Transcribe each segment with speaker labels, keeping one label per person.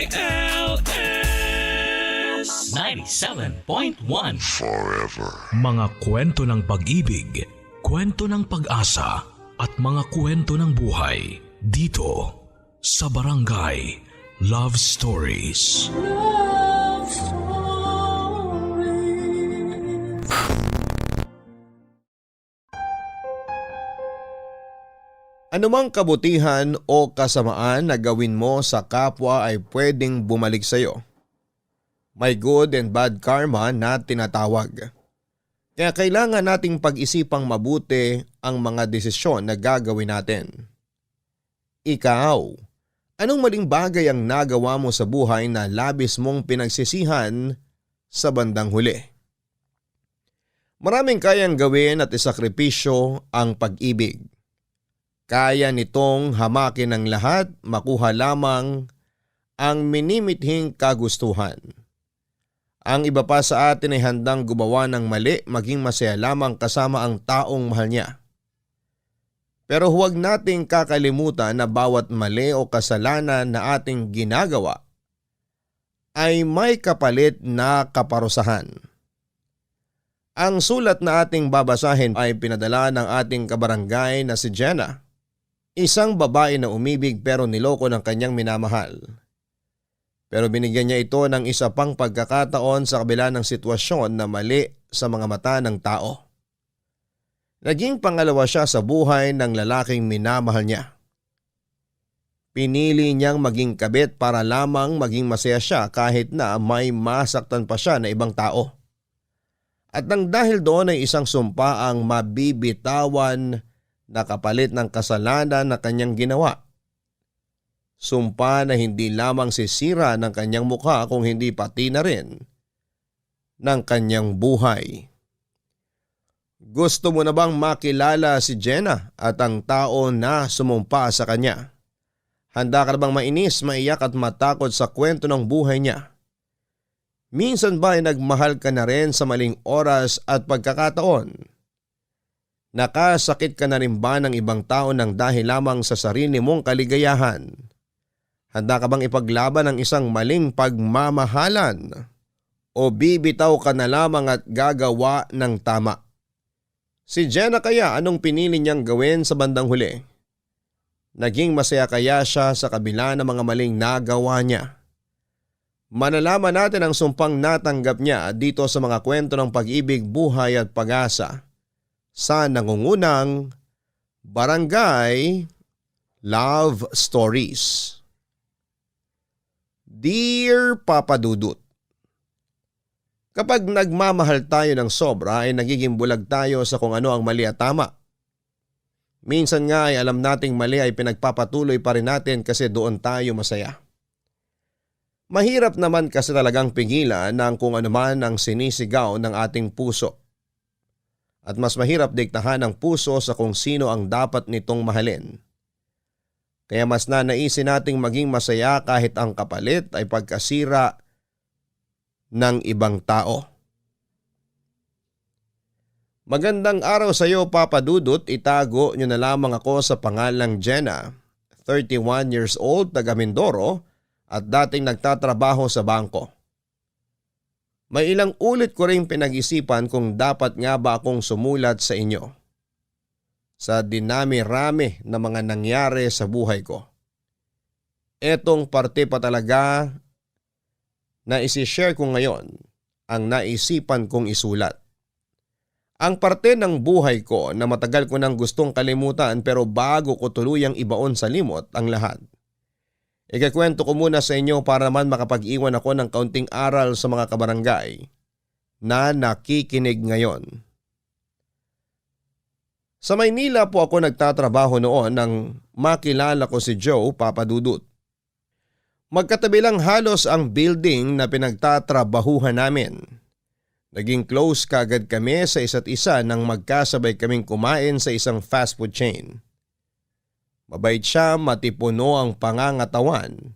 Speaker 1: DWILS 97.1
Speaker 2: Forever.
Speaker 3: Mga kwento ng pag-ibig, kwento ng pag-asa at mga kwento ng buhay dito sa Barangay Love Stories.
Speaker 4: Love Stories.
Speaker 5: Anumang kabutihan o kasamaan na gawin mo sa kapwa ay pwedeng bumalik sa iyo. May good and bad karma na tinatawag. Kaya kailangan nating pag-isipang mabuti ang mga desisyon na gagawin natin. Ikaw, anong maling bagay ang nagawa mo sa buhay na labis mong pinagsisihan sa bandang huli? Maraming kayang gawin at isakripisyo ang pag-ibig. Kaya nitong hamakin ang lahat, makuha lamang ang minimithing kagustuhan. Ang iba pa sa atin ay handang gumawa ng mali, maging masaya lamang kasama ang taong mahal niya. Pero huwag nating kakalimutan na bawat mali o kasalanan na ating ginagawa ay may kapalit na kaparusahan. Ang sulat na ating babasahin ay pinadala ng ating kabarangay na si Jenna. Isang babae na umibig pero niloko ng kanyang minamahal. Pero binigyan niya ito ng isa pang pagkakataon sa kabila ng sitwasyon na mali sa mga mata ng tao. Naging pangalawa siya sa buhay ng lalaking minamahal niya. Pinili niyang maging kabit para lamang maging masaya siya kahit na may masaktan pa siya na ibang tao. At nang dahil doon ay isang sumpa ang mabibitawan na kapalit ng kasalanan na kanyang ginawa. Sumpa na hindi lamang sisira ng kanyang mukha kung hindi pati na rin ng kanyang buhay. Gusto mo na bang makilala si Jenna at ang tao na sumumpa sa kanya? Handa ka na bang mainis, maiyak at matakot sa kwento ng buhay niya? Minsan ba ay nagmahal ka na rin sa maling oras at pagkakataon? Nakasakit ka na rin ba ng ibang tao ng dahil lamang sa sarili mong kaligayahan? Handa ka bang ipaglaban ang isang maling pagmamahalan? O bibitaw ka na lamang at gagawa ng tama? Si Jenna kaya anong pinili niyang gawin sa bandang huli? Naging masaya kaya siya sa kabila ng mga maling nagawa niya? Manalaman natin ang sumpang natanggap niya dito sa mga kwento ng pag-ibig, buhay at pag-asa sa nangungunang Barangay Love Stories. Dear Papa Dudut, kapag nagmamahal tayo ng sobra ay nagiging bulag tayo sa kung ano ang mali at tama. Minsan nga ay alam nating mali ay pinagpapatuloy pa rin natin kasi doon tayo masaya. Mahirap naman kasi talagang pigilan ng kung ano man ang sinisigaw ng ating puso. At mas mahirap diktahan ng puso sa kung sino ang dapat nitong mahalin. Kaya mas nanaisin nating maging masaya kahit ang kapalit ay pagkasira ng ibang tao. Magandang araw sa iyo, Papa Dudut. Itago niyo na lamang ako sa pangalang Jenna, 31 years old, taga Mindoro at dating nagtatrabaho sa bangko. May ilang ulit ko ring pinag-isipan kung dapat nga ba akong sumulat sa inyo sa dinami-rami na mga nangyari sa buhay ko. Etong parte pa talaga na isi-share ko ngayon ang naisipan kong isulat. Ang parte ng buhay ko na matagal ko nang gustong kalimutan pero bago ko tuluyang ibaon sa limot ang lahat. Ikakwento ko muna sa inyo para naman makapag-iwan ako ng kaunting aral sa mga kabarangay na nakikinig ngayon. Sa Maynila po ako nagtatrabaho noon nang makilala ko si Joe, Papa Dudut. Magkatabi lang halos ang building na pinagtatrabahuhan namin. Naging close kagad kami sa isa't isa nang magkasabay kaming kumain sa isang fast food chain. Mabait siya, matipuno ang pangangatawan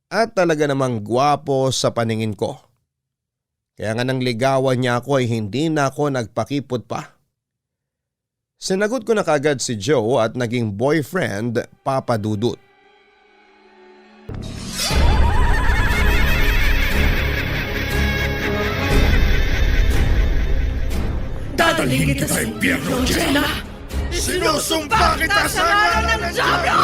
Speaker 5: at talaga namang gwapo sa paningin ko. Kaya nga nang ligawan niya ako ay hindi na ako nagpakipot pa. Sinagot ko na kagad si Joe at naging boyfriend, Papa Dudut.
Speaker 2: Dadalhin kita sa impyerno, Jenna!
Speaker 5: Sinusumpa kita sa ngalan ng Diablo!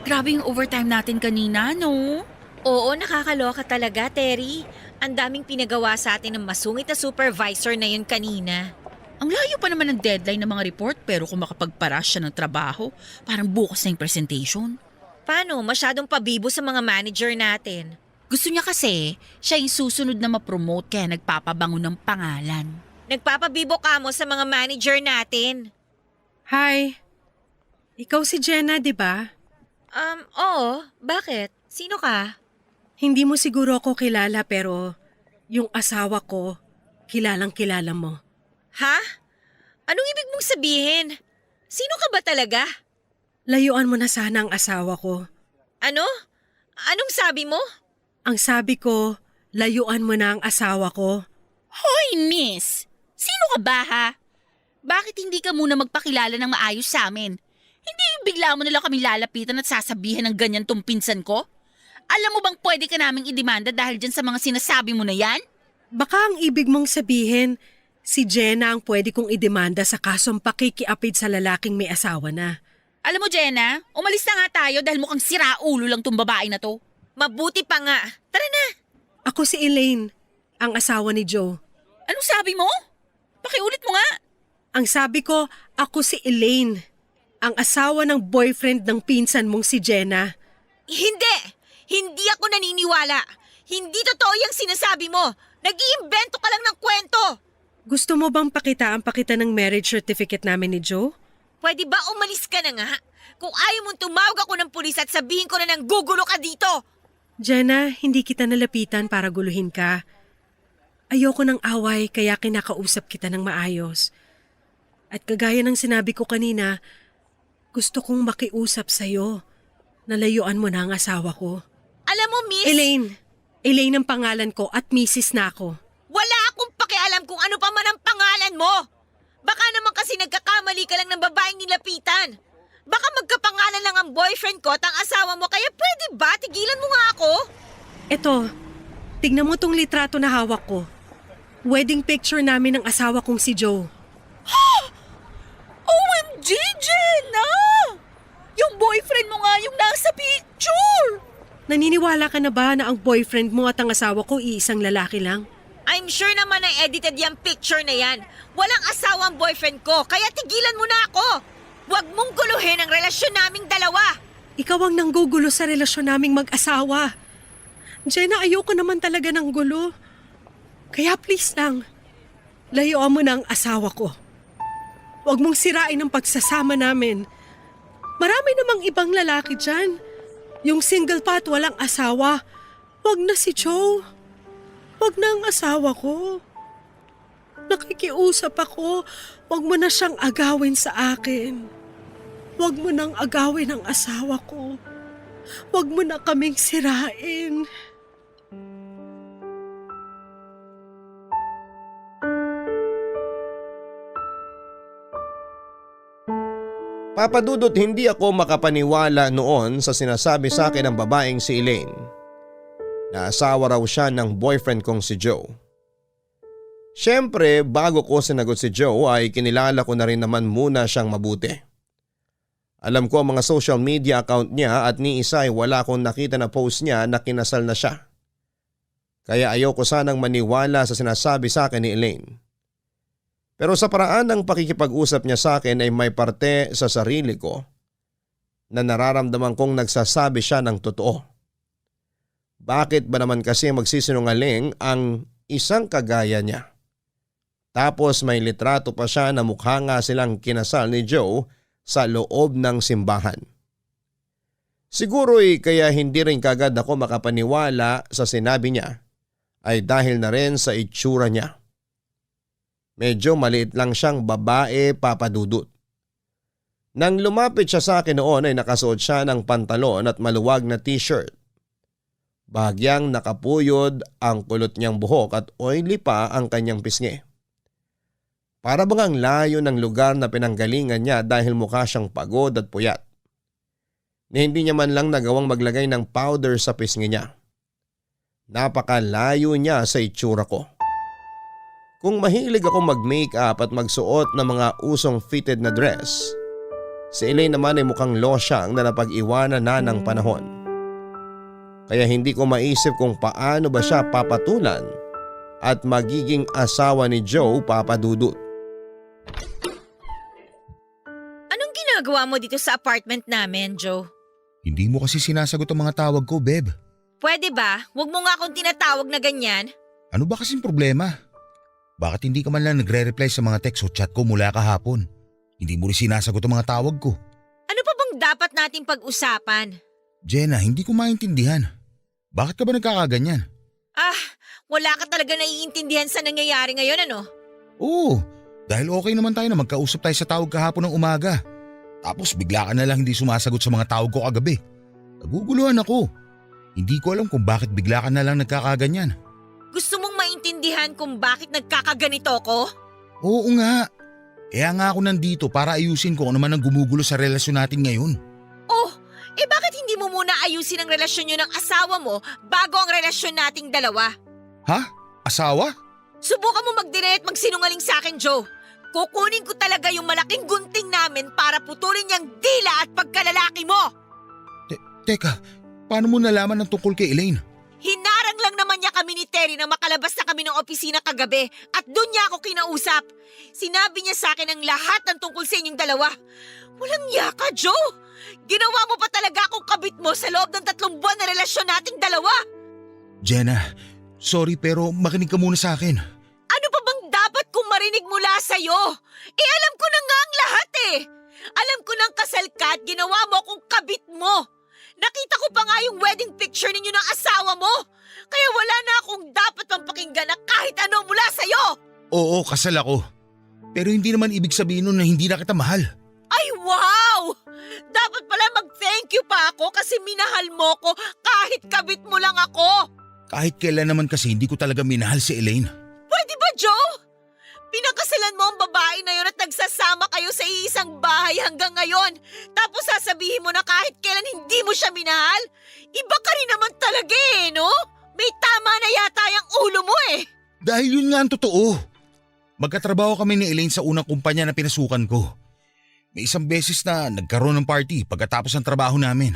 Speaker 6: Grabe yung overtime natin kanina, no?
Speaker 7: Oo, nakakaloka talaga, Terry. Ang daming pinagawa sa atin ng masungit na supervisor na yun kanina.
Speaker 6: Ang layo pa naman ng deadline ng mga report pero kung makapagparas siya ng trabaho, parang bukas na yung presentation.
Speaker 7: Paano? Masyadong pabibo sa mga manager natin.
Speaker 6: Gusto niya kasi, siya yung susunod na ma-promote kaya nagpapabango ng pangalan.
Speaker 7: Nagpapabibo ka mo sa mga manager natin.
Speaker 2: Hi. Ikaw si Jenna, di ba?
Speaker 7: Oo. Bakit? Sino ka?
Speaker 2: Hindi mo siguro ako kilala pero yung asawa ko, kilalang kilala mo.
Speaker 7: Ha? Anong ibig mong sabihin? Sino ka ba talaga?
Speaker 2: Layuan mo na sana ang asawa ko.
Speaker 7: Ano? Anong sabi mo?
Speaker 2: Ang sabi ko, layuan mo na ang asawa ko.
Speaker 6: Hoy, miss! Sino ka ba, ha? Bakit hindi ka muna magpakilala ng maayos sa amin? Hindi yung bigla mo nalang kami lalapitan at sasabihin ng ganyan tong pinsan ko? Alam mo bang pwede ka naming idemanda dahil dyan sa mga sinasabi mo na yan?
Speaker 2: Baka ang ibig mong sabihin, si Jenna ang pwede kong idemanda sa kasong pakikiapid sa lalaking may asawa na.
Speaker 6: Alam mo, Jenna, umalis na nga tayo dahil mukhang siraulo lang tong babae na to.
Speaker 7: Mabuti pa nga. Tara na.
Speaker 2: Ako si Elaine, ang asawa ni Joe.
Speaker 6: Anong sabi mo? Pakiulit mo nga.
Speaker 2: Ang sabi ko, ako si Elaine, ang asawa ng boyfriend ng pinsan mong si Jenna.
Speaker 7: Hindi! Hindi ako naniniwala. Hindi totoo yung sinasabi mo. Nag-iimbento ka lang ng kwento.
Speaker 2: Gusto mo bang pakitaan pa kita ng marriage certificate namin ni Joe?
Speaker 7: Pwede ba umalis ka na nga? Kung ayaw mong tumawag ako ng pulis at sabihin ko na nang gugulo ka dito.
Speaker 2: Jenna, hindi kita nalapitan para guluhin ka. Ayoko ng away kaya kinakausap kita ng maayos. At kagaya ng sinabi ko kanina, gusto kong makiusap sa'yo. Nalayuan mo na ang asawa ko.
Speaker 7: Alam mo, miss...
Speaker 2: Elaine ang pangalan ko at Mrs. na ako.
Speaker 7: Wala akong pakialam kung ano pa man ang pangalan mo. Baka naman kasi nagkakamali ka lang ng babaeng nilapitan. Baka magkapangalan lang ang boyfriend ko at ang asawa mo kaya pwede ba? Tigilan mo nga ako.
Speaker 2: Eto, tignan mo tong litrato na hawak ko. Wedding picture namin ng asawa kong si Joe.
Speaker 6: OMG, Jenna! Yung boyfriend mo nga yung nasa picture!
Speaker 2: Naniniwala ka na ba na ang boyfriend mo at ang asawa ko iisang lalaki lang?
Speaker 7: I'm sure naman na edited yung picture na yan. Walang asawa ang boyfriend ko kaya tigilan mo na ako. Huwag mong guluhin ang relasyon naming dalawa.
Speaker 2: Ikaw ang nanggugulo sa relasyon naming mag-asawa. Jenna, ayoko naman talaga ng gulo. Kaya please lang, layuan mo na ang asawa ko. Huwag mong sirain ang pagsasama namin. Marami namang ibang lalaki dyan. Yung single pa at walang asawa. Huwag na si Joe. Huwag na ang asawa ko. Nakikiusap ako. Huwag mo na siyang agawin sa akin. Huwag mo nang agawin ang asawa ko. Huwag mo na kaming sirain.
Speaker 5: Papadudot, hindi ako makapaniwala noon sa sinasabi sa akin ng babaeng si Elaine na asawa raw siya ng boyfriend kong si Joe. Siyempre, bago ko sinagot si Joe ay kinilala ko na rin naman muna siyang mabuti. Alam ko ang mga social media account niya at ni isa ay wala akong nakita na post niya na kinasal na siya. Kaya ayoko sanang maniwala sa sinasabi sa akin ni Elaine. Pero sa paraan ng pakikipag-usap niya sa akin ay may parte sa sarili ko na nararamdaman kong nagsasabi siya ng totoo. Bakit ba naman kasi magsisinungaling ang isang kagaya niya? Tapos may litrato pa siya na mukha nga silang kinasal ni Joe sa loob ng simbahan. Siguro'y kaya hindi rin kagad ako makapaniwala sa sinabi niya ay dahil na rin sa itsura niya. Medyo maliit lang siyang babae, papadudot. Nang lumapit siya sa akin noon ay nakasuot siya ng pantalon at maluwag na t-shirt. Bahagyang nakapuyod ang kulot niyang buhok at oily pa ang kanyang pisngi. Para bang ang layo ng lugar na pinanggalingan niya dahil mukha siyang pagod at puyat. Na hindi niya man lang nagawang maglagay ng powder sa pisngi niya. Napakalayo niya sa itsura ko. Kung mahilig ako mag-makeup at magsuot ng mga usong fitted na dress, si Elaine naman ay mukhang losyang na napag-iwanan na ng panahon. Kaya hindi ko maisip kung paano ba siya papatulan at magiging asawa ni Joe Papadudut.
Speaker 7: Anong ginagawa mo dito sa apartment namin, Joe?
Speaker 8: Hindi mo kasi sinasagot ang mga tawag ko, Beb.
Speaker 7: Pwede ba? Huwag mo nga akong tinatawag na ganyan.
Speaker 8: Ano ba kasing problema? Bakit hindi ka man lang nagre-reply sa mga text o chat ko mula kahapon? Hindi mo rin sinasagot ang mga tawag ko.
Speaker 7: Ano pa bang dapat nating pag-usapan?
Speaker 8: Jenna, hindi ko maintindihan. Bakit ka ba nagkakaganyan?
Speaker 7: Wala ka talaga naiintindihan sa nangyayari ngayon, ano?
Speaker 8: Oo, dahil okay naman tayo na magkausap tayo sa tawag kahapon ng umaga. Tapos bigla ka na lang hindi sumasagot sa mga tawag ko kagabi. Naguguluhan ako. Hindi ko alam kung bakit bigla ka na lang nagkakaganyan.
Speaker 7: Gusto mong maintindihan kung bakit nagkakaganito ko?
Speaker 8: Oo nga. Kaya nga ako nandito para ayusin kung ano man ang gumugulo sa relasyon natin ngayon.
Speaker 7: Bakit hindi mo muna ayusin ang relasyon nyo ng asawa mo bago ang relasyon nating dalawa?
Speaker 8: Ha? Asawa?
Speaker 7: Subukan mo mag-deny at magsinungaling sa akin, Joe. Kukunin ko talaga yung malaking gunting namin para putulin niyang dila at pagkalalaki mo.
Speaker 8: Teka, paano mo nalaman ang tungkol kay Elaine?
Speaker 7: Hinarang lang naman niya kami ni Terry na makalabas na kami ng opisina kagabi at doon niya ako kinausap. Sinabi niya sa akin ang lahat ng tungkol sa inyong dalawa. Walang yaka, Joe! Ginawa mo pa talaga akong kabit mo sa loob ng 3 buwan na relasyon nating dalawa.
Speaker 8: Jenna, sorry pero makinig ka muna sa akin.
Speaker 7: Ano pa bang dapat kong marinig mula sa'yo? Alam ko na nga ang lahat eh. Alam ko nang kasal ka at ginawa mo akong kabit mo. Nakita ko pa nga yung wedding picture ninyo ng asawa mo. Kaya wala na akong dapat pang pakinggan na kahit ano mula sa'yo.
Speaker 8: Oo, kasal ako. Pero hindi naman ibig sabihin nun na hindi na kita mahal.
Speaker 7: Ay, wow! Dapat pala mag-thank you pa ako kasi minahal mo ko kahit kabit mo lang ako.
Speaker 8: Kahit kailan naman kasi hindi ko talaga minahal si Elaine.
Speaker 7: Pwede ba, Joe? Pinakasalan mo ang babae na yun at nagsasama kayo sa iisang bahay hanggang ngayon. Tapos sasabihin mo na kahit kailan hindi mo siya minahal? Iba ka rin naman talaga eh, no? May tama na yata yung ulo mo eh.
Speaker 8: Dahil yun nga ang totoo. Magkatrabaho kami ni Elaine sa unang kumpanya na pinasukan ko. May isang beses na nagkaroon ng party pagkatapos ng trabaho namin.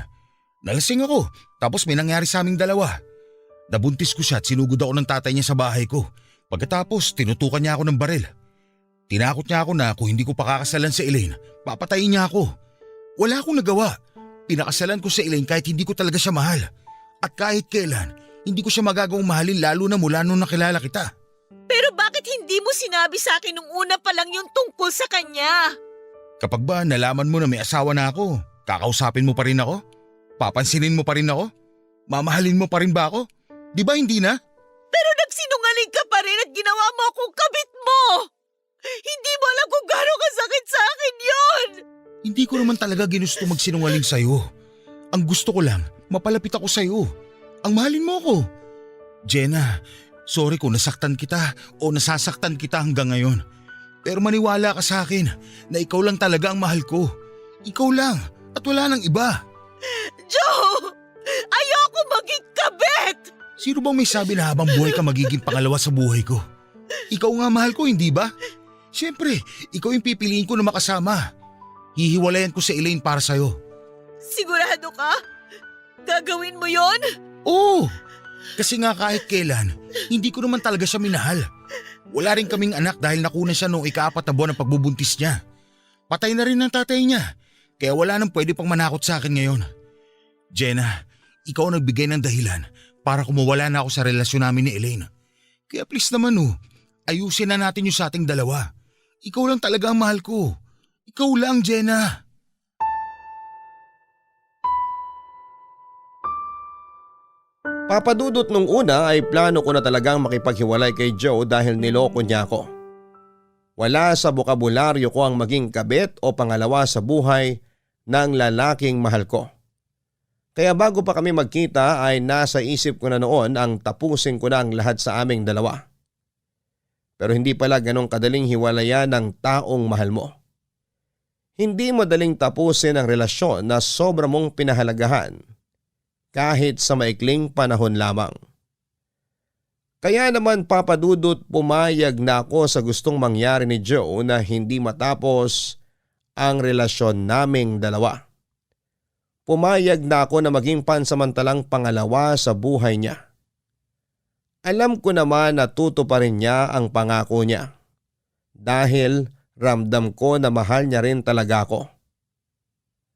Speaker 8: Nalasing ako, tapos may nangyari sa aming dalawa. Nabuntis ko siya at sinugod ako ng tatay niya sa bahay ko. Pagkatapos tinutukan niya ako ng baril. Tinakot niya ako na kung hindi ko pakakasalan si Elaine, papatayin niya ako. Wala akong nagawa. Pinakasalan ko si Elaine kahit hindi ko talaga siya mahal. At kahit kailan, hindi ko siya magagawang mahalin lalo na mula nung nakilala kita.
Speaker 7: Pero bakit hindi mo sinabi sa akin nung una pa lang yung tungkol sa kanya?
Speaker 8: Kapag ba nalaman mo na may asawa na ako, kakausapin mo pa rin ako? Papansinin mo pa rin ako? Mamahalin mo pa rin ba ako? Di ba hindi na?
Speaker 7: Pero nagsinungaling ka pa rin at ginawa mo akong kabit mo! Hindi mo alam kung gano'ng kasakit sa akin yon!
Speaker 8: Hindi ko naman talaga ginusto magsinungaling sa'yo. Ang gusto ko lang, mapalapit ako sa'yo. Ang mahalin mo ako. Jenna, sorry kung nasaktan kita o nasasaktan kita hanggang ngayon. Pero maniwala ka sa akin na ikaw lang talaga ang mahal ko. Ikaw lang at wala nang iba.
Speaker 7: Joe! Ayoko maging kabit!
Speaker 8: Sino bang may sabi na habang buhay ka magiging pangalawa sa buhay ko? Ikaw nga mahal ko, hindi ba? Siyempre, ikaw yung pipiliin ko na makasama. Hihiwalayan ko si Elaine para sa'yo.
Speaker 7: Sigurado ka? Gagawin mo yon?
Speaker 8: Oo! Kasi nga kahit kailan, hindi ko naman talaga siya minahal. Wala rin kaming anak dahil nakunan siya noong ika-4 na buwan ng pagbubuntis niya. Patay na rin ang tatay niya, kaya wala nang pwede pang manakot sa akin ngayon. Jenna, ikaw ang nagbigay ng dahilan para kumawala na ako sa relasyon namin ni Elaine. Kaya please naman ayusin na natin yung sa ating dalawa. Ikaw lang talaga ang mahal ko. Ikaw lang, Jenna.
Speaker 5: Papadudot nung una ay plano ko na talagang makipaghiwalay kay Joe dahil niloko niya ako. Wala sa bokabularyo ko ang maging kabit o pangalawa sa buhay ng lalaking mahal ko. Kaya bago pa kami magkita ay nasa isip ko na noon ang tapusin ko na ang lahat sa aming dalawa. Pero hindi pala ganong kadaling hiwalayan ng taong mahal mo. Hindi madaling tapusin ang relasyon na sobra mong pinahalagahan kahit sa maikling panahon lamang. Kaya naman papadudot pumayag na ako sa gustong mangyari ni Joe na hindi matapos ang relasyon naming dalawa. Pumayag na ako na maging pansamantalang pangalawa sa buhay niya. Alam ko naman na tutuparin niya ang pangako niya dahil ramdam ko na mahal niya rin talaga ako.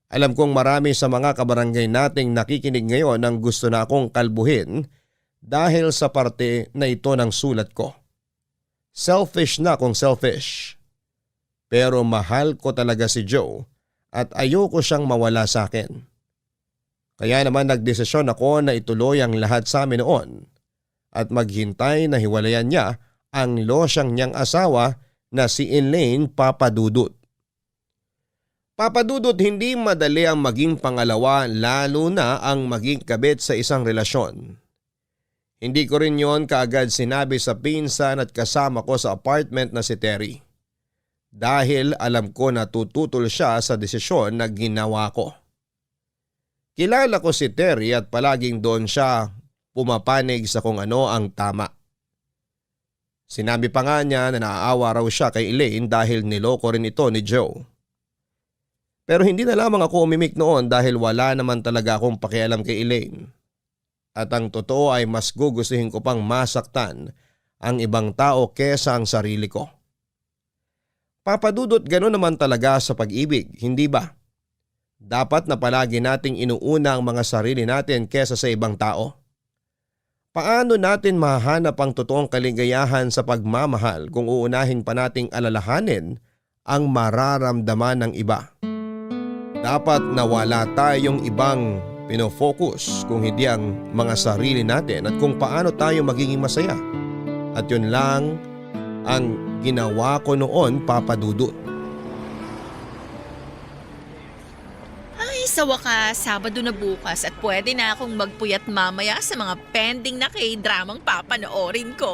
Speaker 5: Alam kong marami sa mga kabarangay nating nakikinig ngayon ang gusto na akong kalbuhin dahil sa parte na ito ng sulat ko. Selfish na kung selfish. Pero mahal ko talaga si Joe at ayoko siyang mawala sa akin. Kaya naman nagdesisyon ako na ituloy ang lahat sa amin noon at maghintay na hiwalayan niya ang losyang niyang asawa na si Elaine Papadudut. Papadudut, hindi madali ang maging pangalawa lalo na ang maging kabit sa isang relasyon. Hindi ko rin yon kaagad sinabi sa pinsan at kasama ko sa apartment na si Terry. Dahil alam ko na tututol siya sa desisyon na ginawa ko. Kilala ko si Terry at palaging doon siya pumapanig sa kung ano ang tama. Sinabi pa nga niya na naaawa raw siya kay Elaine dahil niloko rin ito ni Joe. Pero hindi na lamang ako umimik noon dahil wala naman talaga akong pakialam kay Elaine. At ang totoo ay mas gugustuhin ko pang masaktan ang ibang tao kesa ang sarili ko. Papadudot, gano'n naman talaga sa pag-ibig, hindi ba? Dapat na palagi nating inuuna ang mga sarili natin kesa sa ibang tao. Paano natin mahanap ang totoong kaligayahan sa pagmamahal kung uunahin pa nating alalahanin ang mararamdaman ng iba? Dapat nawala tayong ibang pinofocus kung hindi ang mga sarili natin at kung paano tayo magiging masaya. At yun lang ang ginawa ko noon, Papadudut.
Speaker 6: Ay, sa wakas, Sabado na bukas at pwede na akong magpuyat mamaya sa mga pending na K-dramang papanoorin ko.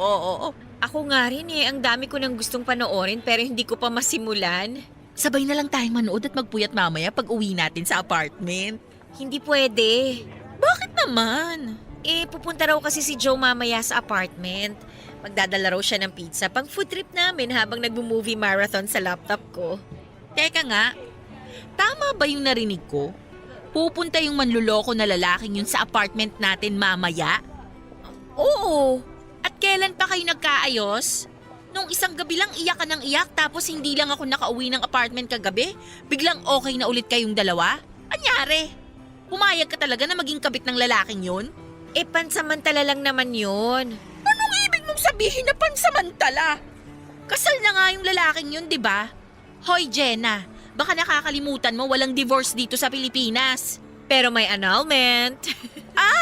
Speaker 7: Ako nga rin ang dami ko nang gustong panoorin pero hindi ko pa masimulan.
Speaker 6: Sabay na lang tayong manood at magpuyat mamaya pag uwi natin sa apartment.
Speaker 7: Hindi pwede.
Speaker 6: Bakit naman?
Speaker 7: Pupunta raw kasi si Joe mamaya sa apartment. Magdadala raw siya ng pizza pang food trip namin habang nagmo-movie marathon sa laptop ko.
Speaker 6: Teka nga, tama ba yung narinig ko? Pupunta yung manluloko na lalaking yun sa apartment natin mamaya?
Speaker 7: Oo.
Speaker 6: At kailan pa kayo nagkaayos? Nung isang gabi lang iyak ka ng iyak tapos hindi lang ako nakauwi ng apartment kagabi, biglang okay na ulit kayong dalawa? Anyari? Pumayag ka talaga na maging kabit ng lalaking yun?
Speaker 7: Pansamantala lang naman yun.
Speaker 6: Anong ibig mong sabihin na pansamantala? Kasal na nga yung lalaking yun, di ba? Hoy, Jenna, baka nakakalimutan mo walang divorce dito sa Pilipinas.
Speaker 7: Pero may annulment.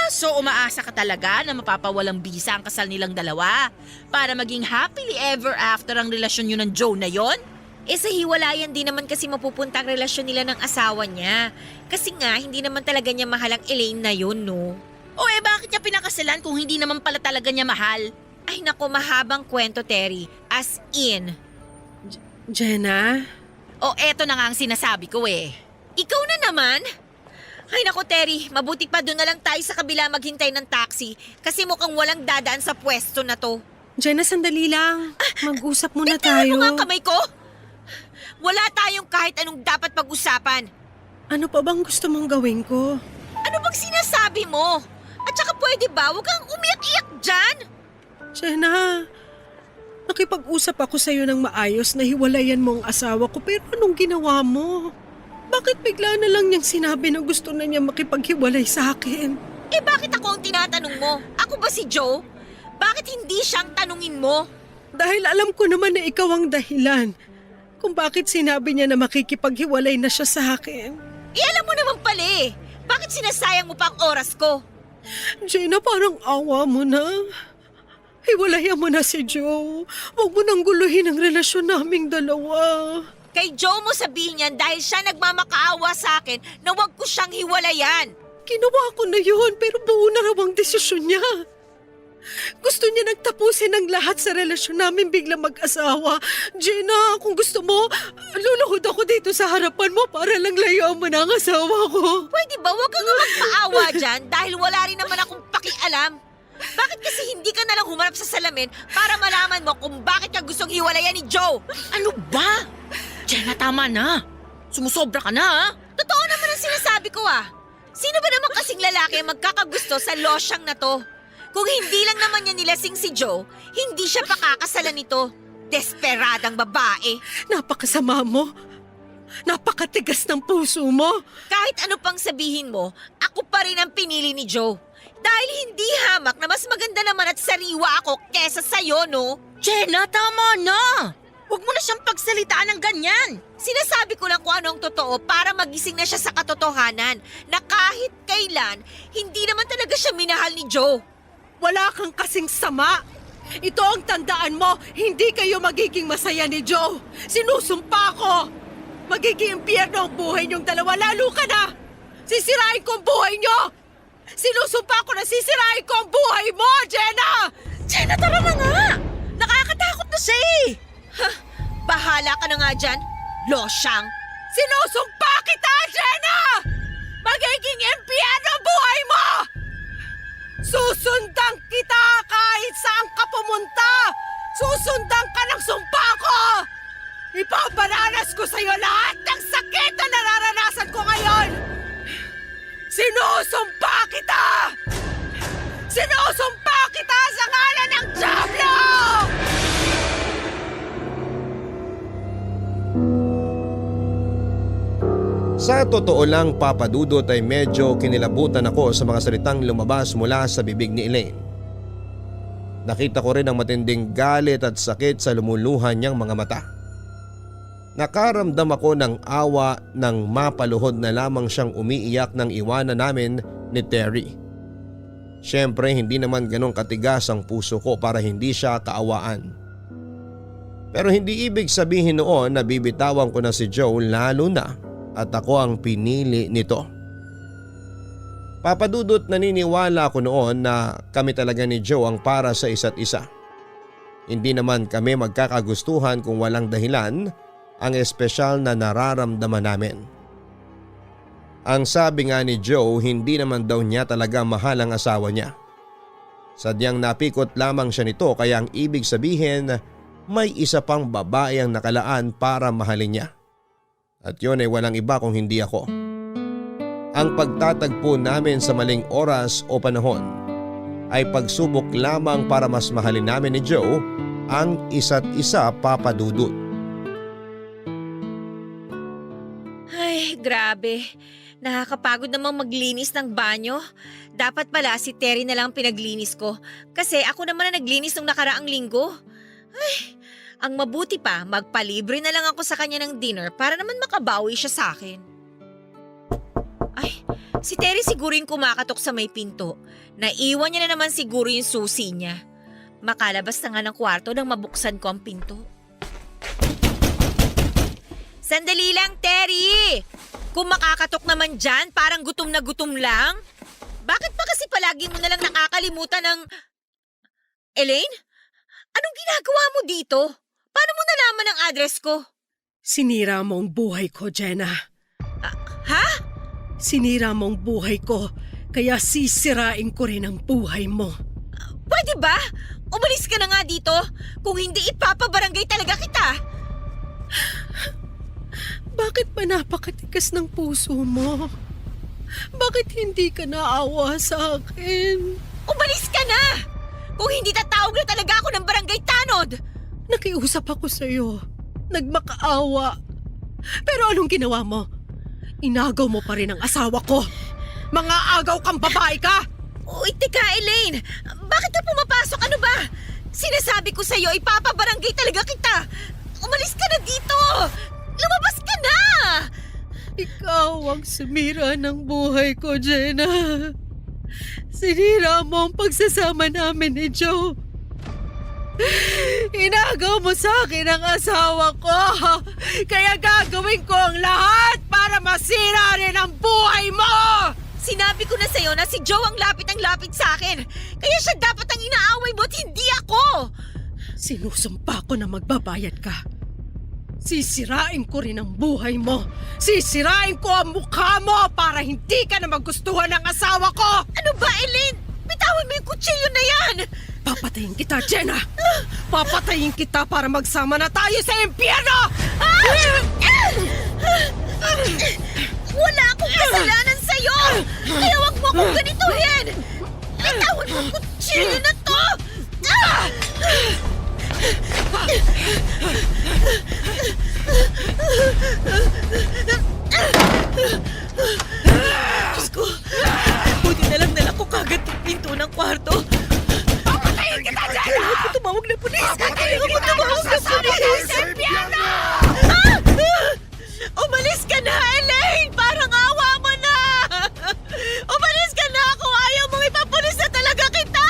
Speaker 6: So umaasa ka talaga na mapapawalang bisa ang kasal nilang dalawa para maging happily ever after ang relasyon yun ng Joe na yon?
Speaker 7: Sa hiwalayan din naman kasi mapupunta ang relasyon nila ng asawa niya. Kasi nga, hindi naman talaga niya mahal ang Elaine na yun, no?
Speaker 6: Bakit niya pinakasalan kung hindi naman pala talaga niya mahal?
Speaker 7: Ay nako, mahabang kwento, Terry. As in.
Speaker 2: Jenna?
Speaker 6: Eto na nga ang sinasabi ko
Speaker 7: Ikaw na naman? Ay nako, Terry, mabuti pa doon na lang tayo sa kabila maghintay ng taxi kasi mukhang walang dadaan sa pwesto na to.
Speaker 2: Jenna, sandali lang. Mag-usap muna
Speaker 7: Bitiwan
Speaker 2: tayo.
Speaker 7: mo nga ang kamay ko. Wala tayong kahit anong dapat pag-usapan.
Speaker 2: Ano pa bang gusto mong gawin ko?
Speaker 7: Ano bang sinasabi mo? At saka pwede ba, huwag kang umiyak-iyak dyan?
Speaker 2: Jenna, nakipag-usap ako sa'yo ng maayos na hiwalayan mo ang asawa ko pero anong ginawa mo? Bakit bigla na lang niyang sinabi na gusto na niya makipaghiwalay sa akin?
Speaker 7: Bakit ako ang tinatanong mo? Ako ba si Joe? Bakit hindi siyang tanungin mo?
Speaker 2: Dahil alam ko naman na ikaw ang dahilan kung bakit sinabi niya na makikipaghiwalay na siya sa akin.
Speaker 7: Alam mo naman pala Bakit sinasayang mo pa ang oras ko?
Speaker 2: Jenna, parang awa mo na. Hiwalayan mo na si Joe. Huwag mo nang guluhin ang relasyon naming dalawa.
Speaker 7: Kay Joe mo sabihin yan dahil siya nagmamakaawa sa akin na huwag ko siyang hiwalayan.
Speaker 2: Ginawa ko na yun, pero buo na raw ang desisyon niya. Gusto niya nagtapusin ang lahat sa relasyon namin biglang mag-asawa. Jenna, kung gusto mo, luluhod ako dito sa harapan mo para lang layuan mo na ang asawa ko.
Speaker 7: Pwede ba huwag kang magpaawa dyan dahil wala rin naman akong pakialam? Bakit kasi hindi ka nalang humarap sa salamin para malaman mo kung bakit ka gustong hiwalayan ni Joe?
Speaker 6: Ano ba? Jenna, tama na. Sumusobra ka na, ha?
Speaker 7: Totoo naman ang sinasabi ko ah. Sino ba naman kasing lalaki ang magkakagusto sa losyang na to? Kung hindi lang naman niya nilasing si Joe, hindi siya pakakasalan nito. Desperadang babae.
Speaker 2: Napakasama mo. Napakatigas ng puso mo.
Speaker 7: Kahit ano pang sabihin mo, ako pa rin ang pinili ni Joe. Dahil hindi hamak na mas maganda naman at sariwa ako kesa sa'yo, no?
Speaker 6: Jenna, tama na. Huwag mo na siyang pagsalitaan ng ganyan.
Speaker 7: Sinasabi ko lang kung ano ang totoo para magising na siya sa katotohanan na kahit kailan, hindi naman talaga siya minahal ni Joe.
Speaker 2: Wala kang kasing sama. Ito ang tandaan mo, hindi kayo magiging masaya ni Joe. Sinusumpa ko. Magiging impyerno ang buhay niyong dalawa, lalo ka na. Sisirain ko ang buhay niyo. Sinusumpa ko na sisirain ko ang buhay mo, Jenna!
Speaker 6: Jenna, tara na nga. Nakakatakot na siya eh.
Speaker 7: Bahala ka na nga dyan, losyang.
Speaker 2: Sinusumpa kita, Jenna! Magiging impyerno ang buhay mo! Susundan kita kahit saan ka pumunta! Susundan ka ng sumpa ko! Ipaparanas ko sa'yo lahat ng sakit na nararanasan ko ngayon! Sinusumpa kita! Sinusumpa kita sa ngalan ng Diablo!
Speaker 5: Sa totoo lang, Papa Dudut, ay medyo kinilabutan ako sa mga salitang lumabas mula sa bibig ni Elaine. Nakita ko rin ang matinding galit at sakit sa lumuluhan niyang mga mata. Nakaramdam ako ng awa nang mapaluhod na lamang siyang umiiyak ng iwanan namin ni Terry. Siyempre hindi naman ganong katigas ang puso ko para hindi siya kaawaan. Pero hindi ibig sabihin noon na bibitawan ko na si Joe, lalo na at ako ang pinili nito. Papa Dudut, naniniwala ako noon na kami talaga ni Joe ang para sa isa't isa. Hindi naman kami magkakagustuhan kung walang dahilan ang espesyal na nararamdaman namin. Ang sabi nga ni Joe, hindi naman daw niya talaga mahal ang asawa niya. Sadyang napikot lamang siya nito, kaya ang ibig sabihin may isa pang babae ang nakalaan para mahalin niya. At yun ay walang iba kung hindi ako. Ang pagtatagpo namin sa maling oras o panahon ay pagsubok lamang para mas mahalin namin ni Joe ang isa't isa, Papa Dudut.
Speaker 7: Ay, grabe. Nakakapagod namang maglinis ng banyo. Dapat pala si Terry na lang pinaglinis ko. Kasi ako naman na naglinis nung nakaraang linggo. Ay, ang mabuti pa, magpalibre na lang ako sa kanya ng dinner para naman makabawi siya sa akin. Ay, si Terry siguro yung kumakatok sa may pinto. Naiwan niya na naman siguro yung susi niya. Makalabas na nga ng kwarto nang mabuksan ko ang pinto. Sandali lang, Terry! Kung makakatok naman dyan, parang gutom na gutom lang. Bakit pa kasi palagi mo nalang nakakalimutan ng... Elaine? Anong ginagawa mo dito? Paano mo nalaman ang address ko?
Speaker 2: Sinira mo ang buhay ko, Jenna.
Speaker 7: Ha?
Speaker 2: Sinira mo ang buhay ko, kaya sisirain ko rin ang buhay mo.
Speaker 7: Pwede ba? Umalis ka na nga dito. Kung hindi, ipapabarangay talaga kita.
Speaker 2: Bakit ba napakatigas ng puso mo? Bakit hindi ka naawa sa akin?
Speaker 7: Umalis ka na! Kung hindi tatawag na talaga ako ng barangay tanod!
Speaker 2: Nakiusap ako sa'yo. Nagmakaawa. Pero anong ginawa mo? Inagaw mo pa rin ang asawa ko. Mga agaw kang babae ka!
Speaker 7: Uy, teka, Elaine! Bakit ka pumapasok? Ano ba? Sinasabi ko sa'yo, ipapabarangay talaga kita! Umalis ka na dito! Lumabas ka na!
Speaker 2: Ikaw ang sumira ng buhay ko, Jenna. Sinira mo ang pagsasama namin ni Joe. Inagaw mo sa akin ang asawa ko. Kaya gagawin ko ang lahat para masira rin ang buhay mo!
Speaker 7: Sinabi ko na sa'yo na si Joe ang lapit sa akin. Kaya siya dapat ang inaaway mo at hindi ako.
Speaker 2: Sinusumpa ko na magbabayad ka. Sisirain ko rin ang buhay mo. Sisirain ko ang mukha mo para hindi ka na magustuhan ng asawa ko.
Speaker 7: Ano ba, Elaine? Bitawan mo yung kutsilyo na yan!
Speaker 2: Papatayin kita, Jenna! Papatayin kita para magsama na tayo sa impyerno!
Speaker 7: Wala akong kasalanan sa'yo! Kaya wag mo akong ganituhin! Bitawan mo ang kutsilyo na to! Diyos ko, buti na lang ko kagad yung pinto ng kwarto. Papatayin kita dyan! Kailangan ko tumawag ng pulis! Kailangan ko tumawag ng pulis! Umalis ka na, Elaine! Parang awa mo na! Umalis ka na kung ayaw mong ipapulis na talaga kita!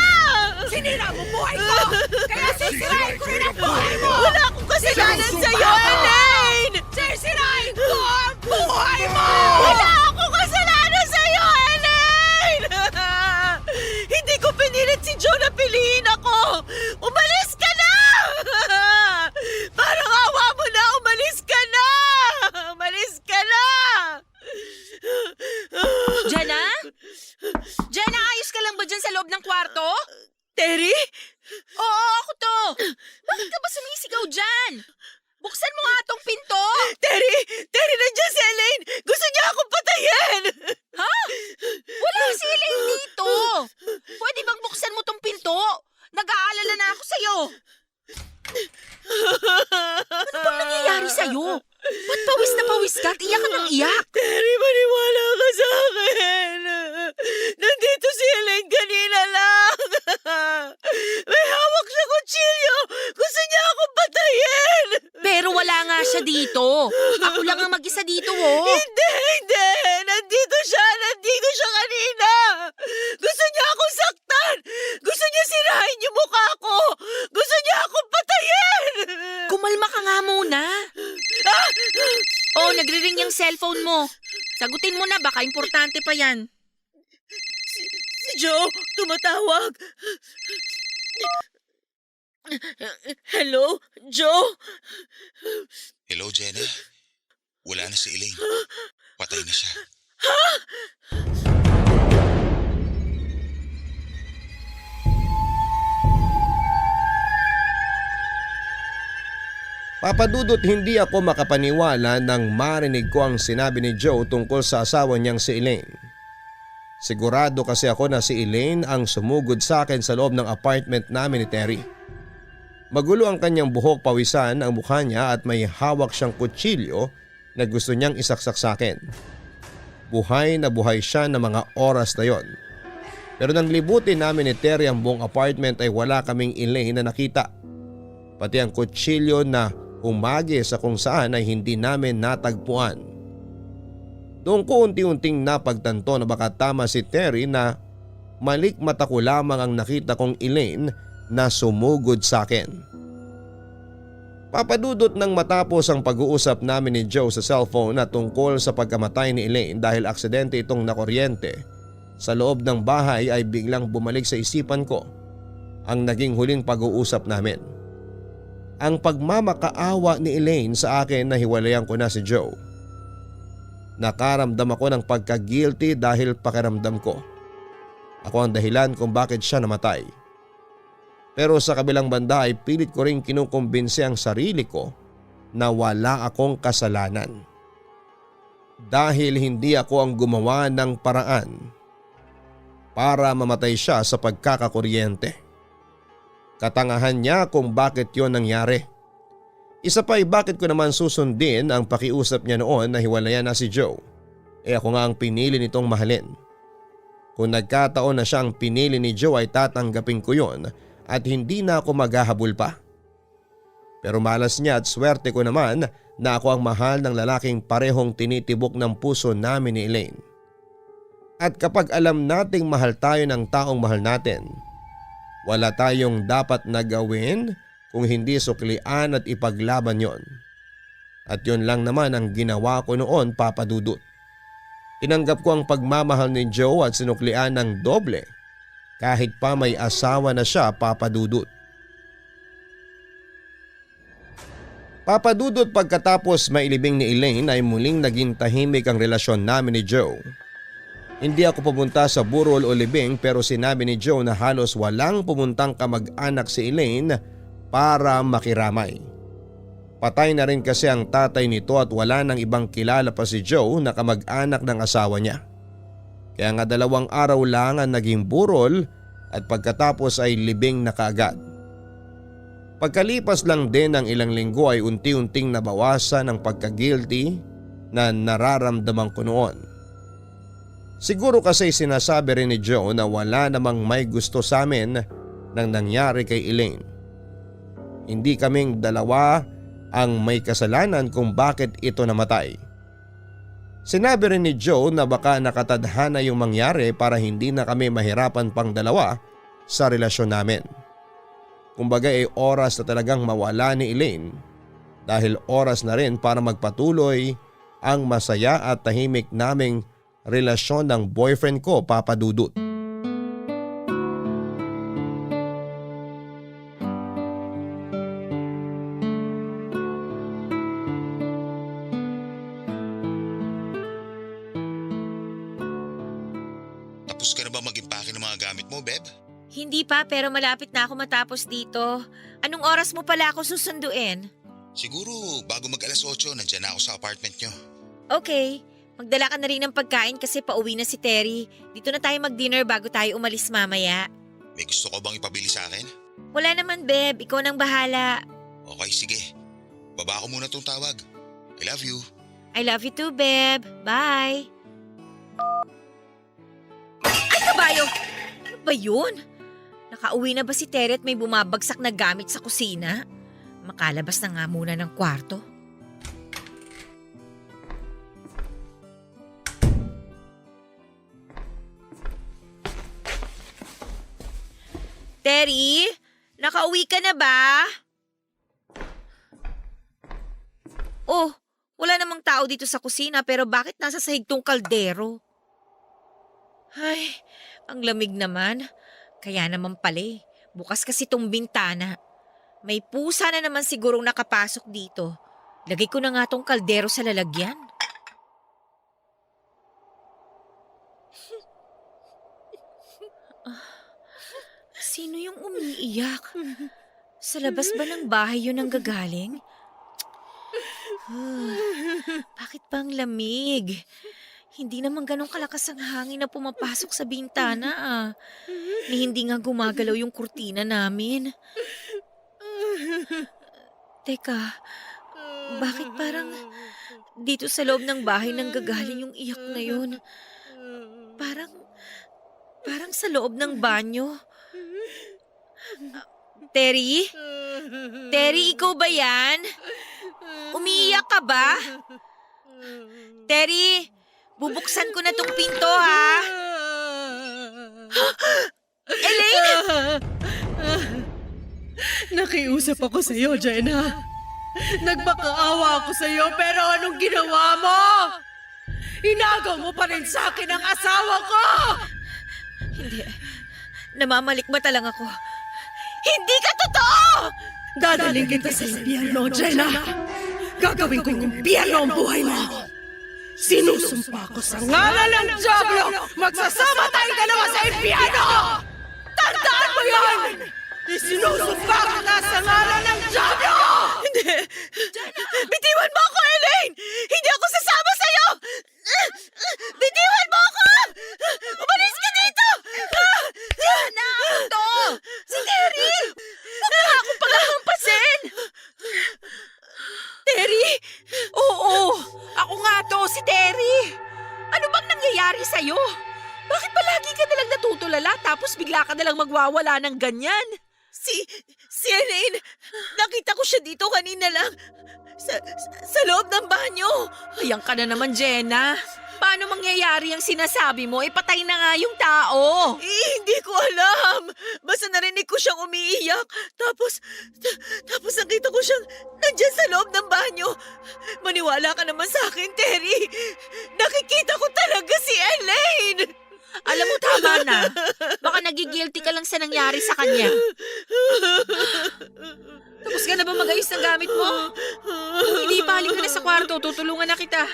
Speaker 2: Sinira mo buhay ko! Kaya sisirain ko rin ang buhay mo!
Speaker 7: Wala akong kasalanan sa'yo, Elaine!
Speaker 2: Sisirain ko ang buhay mo!
Speaker 7: Wala akong kasalanan sa'yo, Elaine! Hindi ko pinilit si Joe na piliin ako! Umalis ka na! Parang awa mo na! Umalis ka na! Umalis ka na!
Speaker 6: Jenna? Jenna, ayos ka lang ba dyan sa loob ng kwarto?
Speaker 7: Terry?
Speaker 6: Oo, ako to. Bakit ka ba sumisigaw dyan? Buksan mo nga tong pinto.
Speaker 7: Terry! Terry, nandiyan si Elaine! Gusto niya akong patayin!
Speaker 6: Ha? Wala si Elaine dito. Pwede bang buksan mo tong pinto? Nag-aalala na ako sa'yo. Ano bang nangyayari sa'yo? Ba't pawis na pawis ka at iyak ka ng iyak?
Speaker 7: Terry, maniwala ka sa akin! Nandito si Elaine kanina lang! May hawak siya kutsilyo! Gusto niya akong patayin!
Speaker 6: Pero wala nga siya dito. Ako lang ang mag-isa dito, oh.
Speaker 7: Hindi! Nandito siya kanina! Gusto niya akong saktan! Gusto niya sirahin yung mukha ko! Gusto niya akong patayin!
Speaker 6: Kumalma ka nga muna. Oh, nagre-ring yung cellphone mo. Sagutin mo na, baka importante pa yan.
Speaker 7: Si Joe, tumatawag. Hello, Joe?
Speaker 8: Hello, Jenna. Wala na si Elaine. Patay na siya.
Speaker 5: Papadudot hindi ako makapaniwala nang marinig ko ang sinabi ni Joe tungkol sa asawa niyang si Elaine. Sigurado kasi ako na si Elaine ang sumugod sa akin sa loob ng apartment namin ni Terry. Magulo ang kanyang buhok, pawisan ang mukha niya at may hawak siyang kutsilyo na gusto niyang isaksak sa akin. Buhay na buhay siya ng mga oras na yon. Pero nang libutin namin ni Terry ang buong apartment ay wala kaming Elaine na nakita. Pati ang kutsilyo na umagi sa kung saan ay hindi namin natagpuan. Doon ko unti-unting napagtanto na baka tama si Terry na malikmata ko lamang ang nakita kong Elaine na sumugod sa akin. Papadudot nang matapos ang pag-uusap namin ni Joe sa cellphone na tungkol sa pagkamatay ni Elaine dahil aksidente itong nakuryente sa loob ng bahay ay biglang bumalik sa isipan ko ang naging huling pag-uusap namin. Ang pagmamakaawa ni Elaine sa akin na hiwalayan ko na si Joe. Nakaramdam ako ng pagka-guilty dahil pakiramdam ko ako ang dahilan kung bakit siya namatay. Pero sa kabilang banda ay pilit ko rin kinukumbinsi ang sarili ko na wala akong kasalanan. Dahil hindi ako ang gumawa ng paraan para mamatay siya sa pagkakakuryente. Katangahan niya kung bakit yon nangyari. Isa pa ay bakit ko naman susundin ang pakiusap niya noon na hiwalayan na si Joe. Ako nga ang pinili nitong mahalin. Kung nagkataon na siya ang pinili ni Joe ay tatanggapin ko yon at hindi na ako maghahabol pa. Pero malas niya at swerte ko naman na ako ang mahal ng lalaking parehong tinitibok ng puso namin ni Elaine. At kapag alam nating mahal tayo ng taong mahal natin, wala tayong dapat na gawin kung hindi suklian at ipaglaban yon. At yon lang naman ang ginawa ko noon, papadudot. Tinanggap ko ang pagmamahal ni Joe at sinuklian ng doble kahit pa may asawa na siya, Papa Dudut. Papa Dudut, pagkatapos mailibing ni Elaine ay muling naging tahimik ang relasyon namin ni Joe. Hindi ako pumunta sa burol o libing pero sinabi ni Joe na halos walang pumuntang kamag-anak si Elaine para makiramay. Patay na rin kasi ang tatay nito at wala nang ibang kilala pa si Joe na kamag-anak ng asawa niya. Kaya nga 2 araw lang ang naging burol at pagkatapos ay libing na kaagad. Pagkalipas lang din ng ilang linggo ay unti-unting nabawasan ang pagka-guilty na nararamdaman ko noon. Siguro kasi sinasabi rin ni Joe na wala namang may gusto sa amin nang nangyari kay Elaine. Hindi kaming dalawa ang may kasalanan kung bakit ito namatay. Sinabi rin ni Joe na baka nakatadhana yung mangyari para hindi na kami mahirapan pang dalawa sa relasyon namin. Kumbaga ay oras na talagang mawala ni Elaine dahil oras na rin para magpatuloy ang masaya at tahimik naming relasyon ng boyfriend ko, Papa Dudut.
Speaker 8: Tapos ka na ba mag-impake ng mga gamit mo, Beb?
Speaker 7: Hindi pa, pero malapit na ako matapos dito. Anong oras mo pala ako susunduin?
Speaker 8: Siguro bago mag-alas 8, nandyan na ako sa apartment nyo.
Speaker 7: Okay, magdala ka na rin ng pagkain kasi pauwi na si Terry. Dito na tayo mag-dinner bago tayo umalis mamaya.
Speaker 8: May gusto ko bang ipabili sa akin?
Speaker 7: Wala naman, Beb. Ikaw nang bahala.
Speaker 8: Okay, sige. Baba ko muna tong tawag. I love you.
Speaker 7: I love you too, Beb. Bye. Ay, kabayo! Ano ba yun? Nakauwi na ba si Terry at may bumabagsak na gamit sa kusina? Makalabas na nga muna ng kwarto. Terry, nakauwi ka na ba? Oh, wala namang tao dito sa kusina pero bakit nasa sahig tong kaldero? Ay, ang lamig naman. Kaya naman pala bukas kasi tong bintana. May pusa na naman sigurong nakapasok dito. Lagay ko na nga tong kaldero sa lalagyan. Sino yung umiiyak? Sa labas ba ng bahay yun ang gagaling? Bakit ba ang lamig? Hindi naman ganun kalakas ang hangin na pumapasok sa bintana Ni hindi nga gumagalaw yung kurtina namin. Teka, bakit parang dito sa loob ng bahay nang gagaling yung iyak na yun? Parang sa loob ng banyo. Terry? Terry, ikaw ba yan? Umiiyak ka ba? Terry, bubuksan ko na tong pinto, ha? Elaine!
Speaker 2: Nakiusap ako sa iyo, Jenna. Nagmakaawa ako sa iyo pero anong ginawa mo? Inagaw mo pa rin sa akin ang asawa ko!
Speaker 7: Hindi. Namamalikmata lang ako. Hindi ka totoo!
Speaker 2: Dadaling kita sa impyerno, Jenna. Gagawin ko yung impyerno ang buhay mo. Sinusumpa ko sa ngalan ng Diablo, magsasama tayong dalawa sa impyerno! Tandaan mo yan! Isinusumpa kita sa ngalan ng Diablo!
Speaker 7: Hindi! Bitiwan mo ako, Elaine! Hindi ako sasama sa'yo! Bitiwan mo ako! Umalis ka dito! Diana! Ito! Si Terry! Huwag na akong paghahampasin! Terry? Oo! Ako nga to, si Terry! Ano bang nangyayari sa'yo? Bakit ba lagi ka nalang natutulala tapos bigla ka nalang magwawala ng ganyan? Si Elaine, nakita ko siya dito kanina lang. Sa loob ng banyo. Ayan ka na naman, Jenna. Paano mangyayari ang sinasabi mo? Ipatay na nga yung tao. Hindi ko alam. Basta narinig ko siyang umiiyak. Tapos nakita ko siyang nandyan sa loob ng banyo. Maniwala ka naman sa akin, Terry. Nakikita ko talaga.
Speaker 6: Alam mo, tama na. Baka nagigilty ka lang sa nangyari sa kanya. Tapos ka na ba mag-ayos ng gamit mo? Kung hindi, balik ka na sa kwarto. Tutulungan na kita.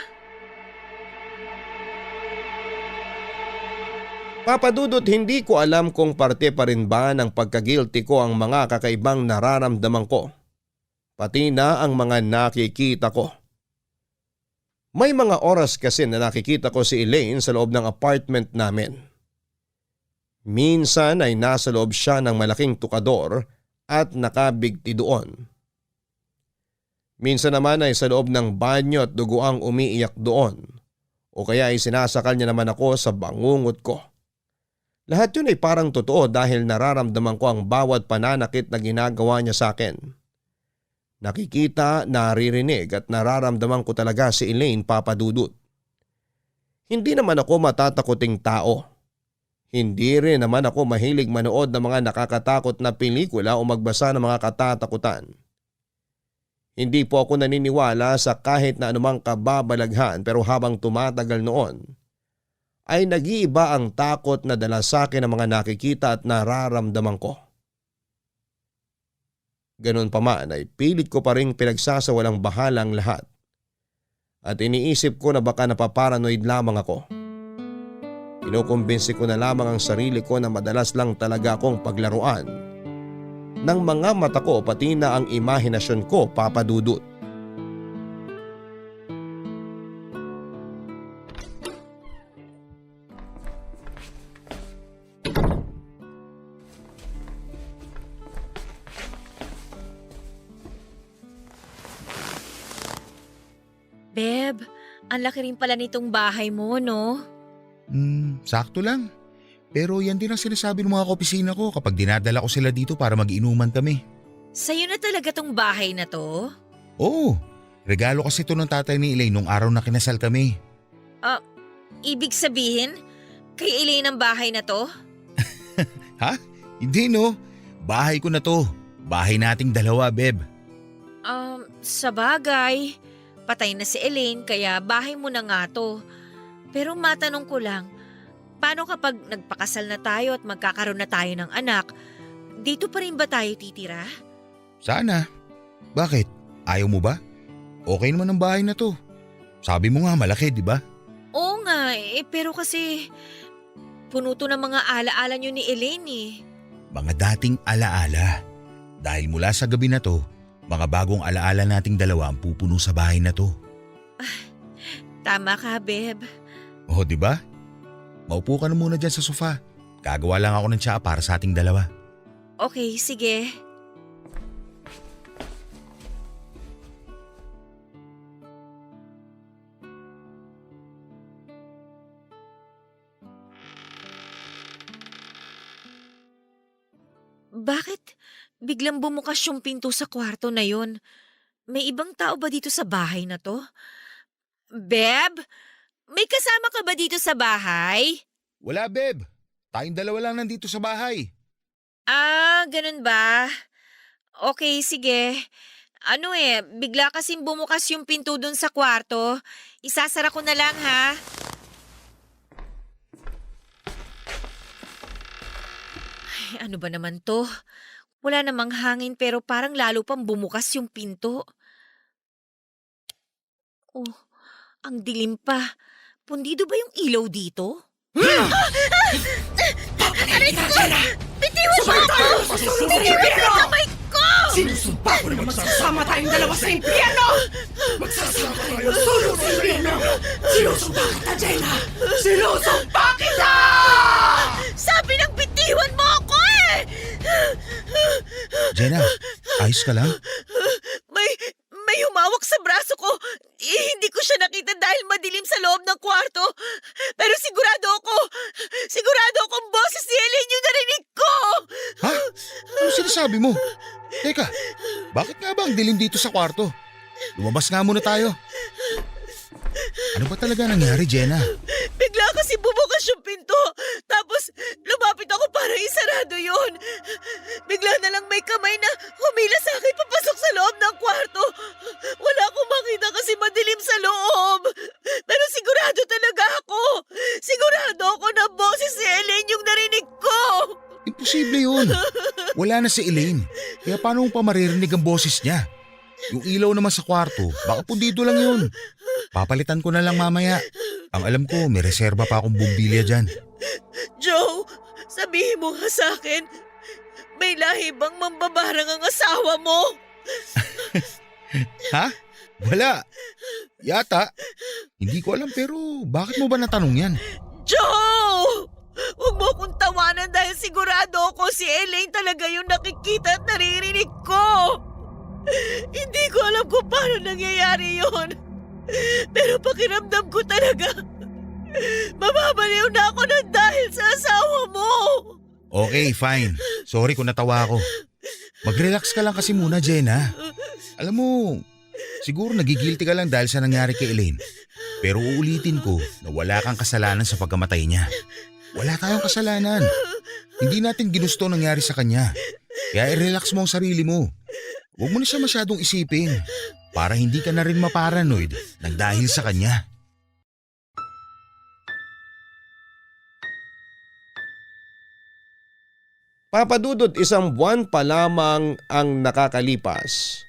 Speaker 5: Papa Dudut, hindi ko alam kung parte pa rin ba ng pagka-guilty ko ang mga kakaibang nararamdaman ko. Pati na ang mga nakikita ko. May mga oras kasi na nakikita ko si Elaine sa loob ng apartment namin. Minsan ay nasa loob siya ng malaking tukador at nakabigti doon. Minsan naman ay sa loob ng banyo at duguang umiiyak doon. O kaya ay sinasakal niya naman ako sa bangungot ko. Lahat yun ay parang totoo dahil nararamdaman ko ang bawat pananakit na ginagawa niya sa akin. Nakikita, naririnig at nararamdaman ko talaga si Elaine, Papa Dudut. Hindi naman ako matatakoting tao. Hindi rin naman ako mahilig manood ng mga nakakatakot na pelikula o magbasa ng mga katatakutan. Hindi po ako naniniwala sa kahit na anumang kababalaghan, pero habang tumatagal noon, ay nag-iiba ang takot na dala sa akin ng mga nakikita at nararamdaman ko. Ganon pa man ay pilit ko pa rin pinagsasawalang bahala ang lahat. At iniisip ko na baka napaparanoid lamang ako. Kinukumbinsi ko na lamang ang sarili ko na madalas lang talaga akong paglaruan ng mga mata ko pati na ang imahinasyon ko, Papa Dudut.
Speaker 7: Beb, ang laki rin pala nitong bahay mo, no?
Speaker 8: Sakto lang. Pero yan din ang sinasabi ng mga kaopisina ko kapag dinadala ko sila dito para mag-inuman kami.
Speaker 7: Sa'yo na talaga tong bahay na to?
Speaker 8: Oo, regalo kasi ito ng tatay ni Elaine nung araw na kinasal kami.
Speaker 7: Ibig sabihin, kay Elaine ang bahay na to?
Speaker 8: Ha? Hindi no, bahay ko na to. Bahay nating dalawa, Beb.
Speaker 7: Sa bagay, patay na si Elaine kaya bahay mo na nga to. Pero matanong ko lang, paano kapag nagpakasal na tayo at magkakaroon na tayo ng anak, dito pa rin ba tayo titira?
Speaker 8: Sana. Bakit? Ayaw mo ba? Okay naman ang bahay na to. Sabi mo nga malaki, di ba?
Speaker 7: Oo nga, pero kasi puno to ng mga alaala nyo ni Elaine eh.
Speaker 8: Mga dating alaala. Dahil mula sa gabi na to, mga bagong alaala nating dalawa ang pupuno sa bahay na to.
Speaker 7: Tama ka, Beb.
Speaker 8: Oh, di ba? Maupo ka na muna dyan sa sofa. Gagawa lang ako ng tsaa para sa ating dalawa.
Speaker 7: Okay, sige. Bakit biglang bumukas yung pinto sa kwarto na yon? May ibang tao ba dito sa bahay na to? Beb? May kasama ka ba dito sa bahay?
Speaker 8: Wala, Beb. Tayong dalawa lang nandito sa bahay.
Speaker 7: Ganun ba? Okay, sige. Bigla kasing bumukas yung pinto dun sa kwarto. Isasara ko na lang, ha? Ay, ano ba naman to? Wala namang hangin pero parang lalo pang bumukas yung pinto. Oh, ang dilim pa. Pundido ba yung ilaw dito? Aray ko! Bitiwan mo ako! Bitiwan mo kamay ko!
Speaker 2: Sinusumpa ko na magsasama tayong dalawa sa impyerno! Magsasama tayo solo sa impyerno! Sinusumpa kita, Jenna! Sinusumpa kita!
Speaker 7: Sabi ng bitiwan mo ako eh!
Speaker 8: Jenna, ayos ka lang?
Speaker 7: May humawak sa braso ko. Hindi ko siya nakita dahil madilim sa loob ng kwarto. Pero sigurado akong boses ni Elaine yung narinig ko.
Speaker 8: Ha? Ano sinasabi mo? Teka, bakit nga ba ang dilim dito sa kwarto? Lumabas nga muna tayo. Ano ba talaga nangyari, Jenna?
Speaker 7: Bigla kasi bumukas yung pinto. Tapos lumapit ako para isarado yun. Bigla na lang may kamay na humila sa akin papasok sa loob ng kwarto. Wala akong makita kasi madilim sa loob. Pero sigurado talaga ako. Sigurado ako na boses si
Speaker 8: Imposible yun. Wala na si Elaine. Kaya paano mo pa maririnig ang boses niya? Yung ilaw naman sa kwarto, baka pundido lang yun. Papalitan ko na lang mamaya. Ang alam ko, may reserba pa akong bumbilya dyan.
Speaker 7: Joe, sabihin mo nga sa akin, may lahi bang mambabarang ang asawa mo?
Speaker 8: Ha? Wala. Yata. Hindi ko alam pero bakit mo ba natanong yan?
Speaker 7: Joe! Huwag mo akong tawanan dahil sigurado ako si Elaine talaga yung nakikita at naririnig ko. Hindi ko alam kung paano nangyayari yon. Pero pakiramdam ko talaga, mababaliw na ako ng dahil sa asawa mo.
Speaker 8: Okay, fine. Sorry kung natawa ako. Mag-relax ka lang kasi muna, Jenna. Alam mo, siguro nagigilty ka lang dahil sa nangyari kay Elaine. Pero uulitin ko na wala kang kasalanan sa pagkamatay niya. Wala tayong kasalanan. Hindi natin ginusto nangyari sa kanya. Kaya i-relax mo ang sarili mo. Huwag mo na siya masyadong isipin para hindi ka na rin maparanoid nang dahil sa kanya.
Speaker 5: Papadudot 1 buwan pa lamang ang nakakalipas.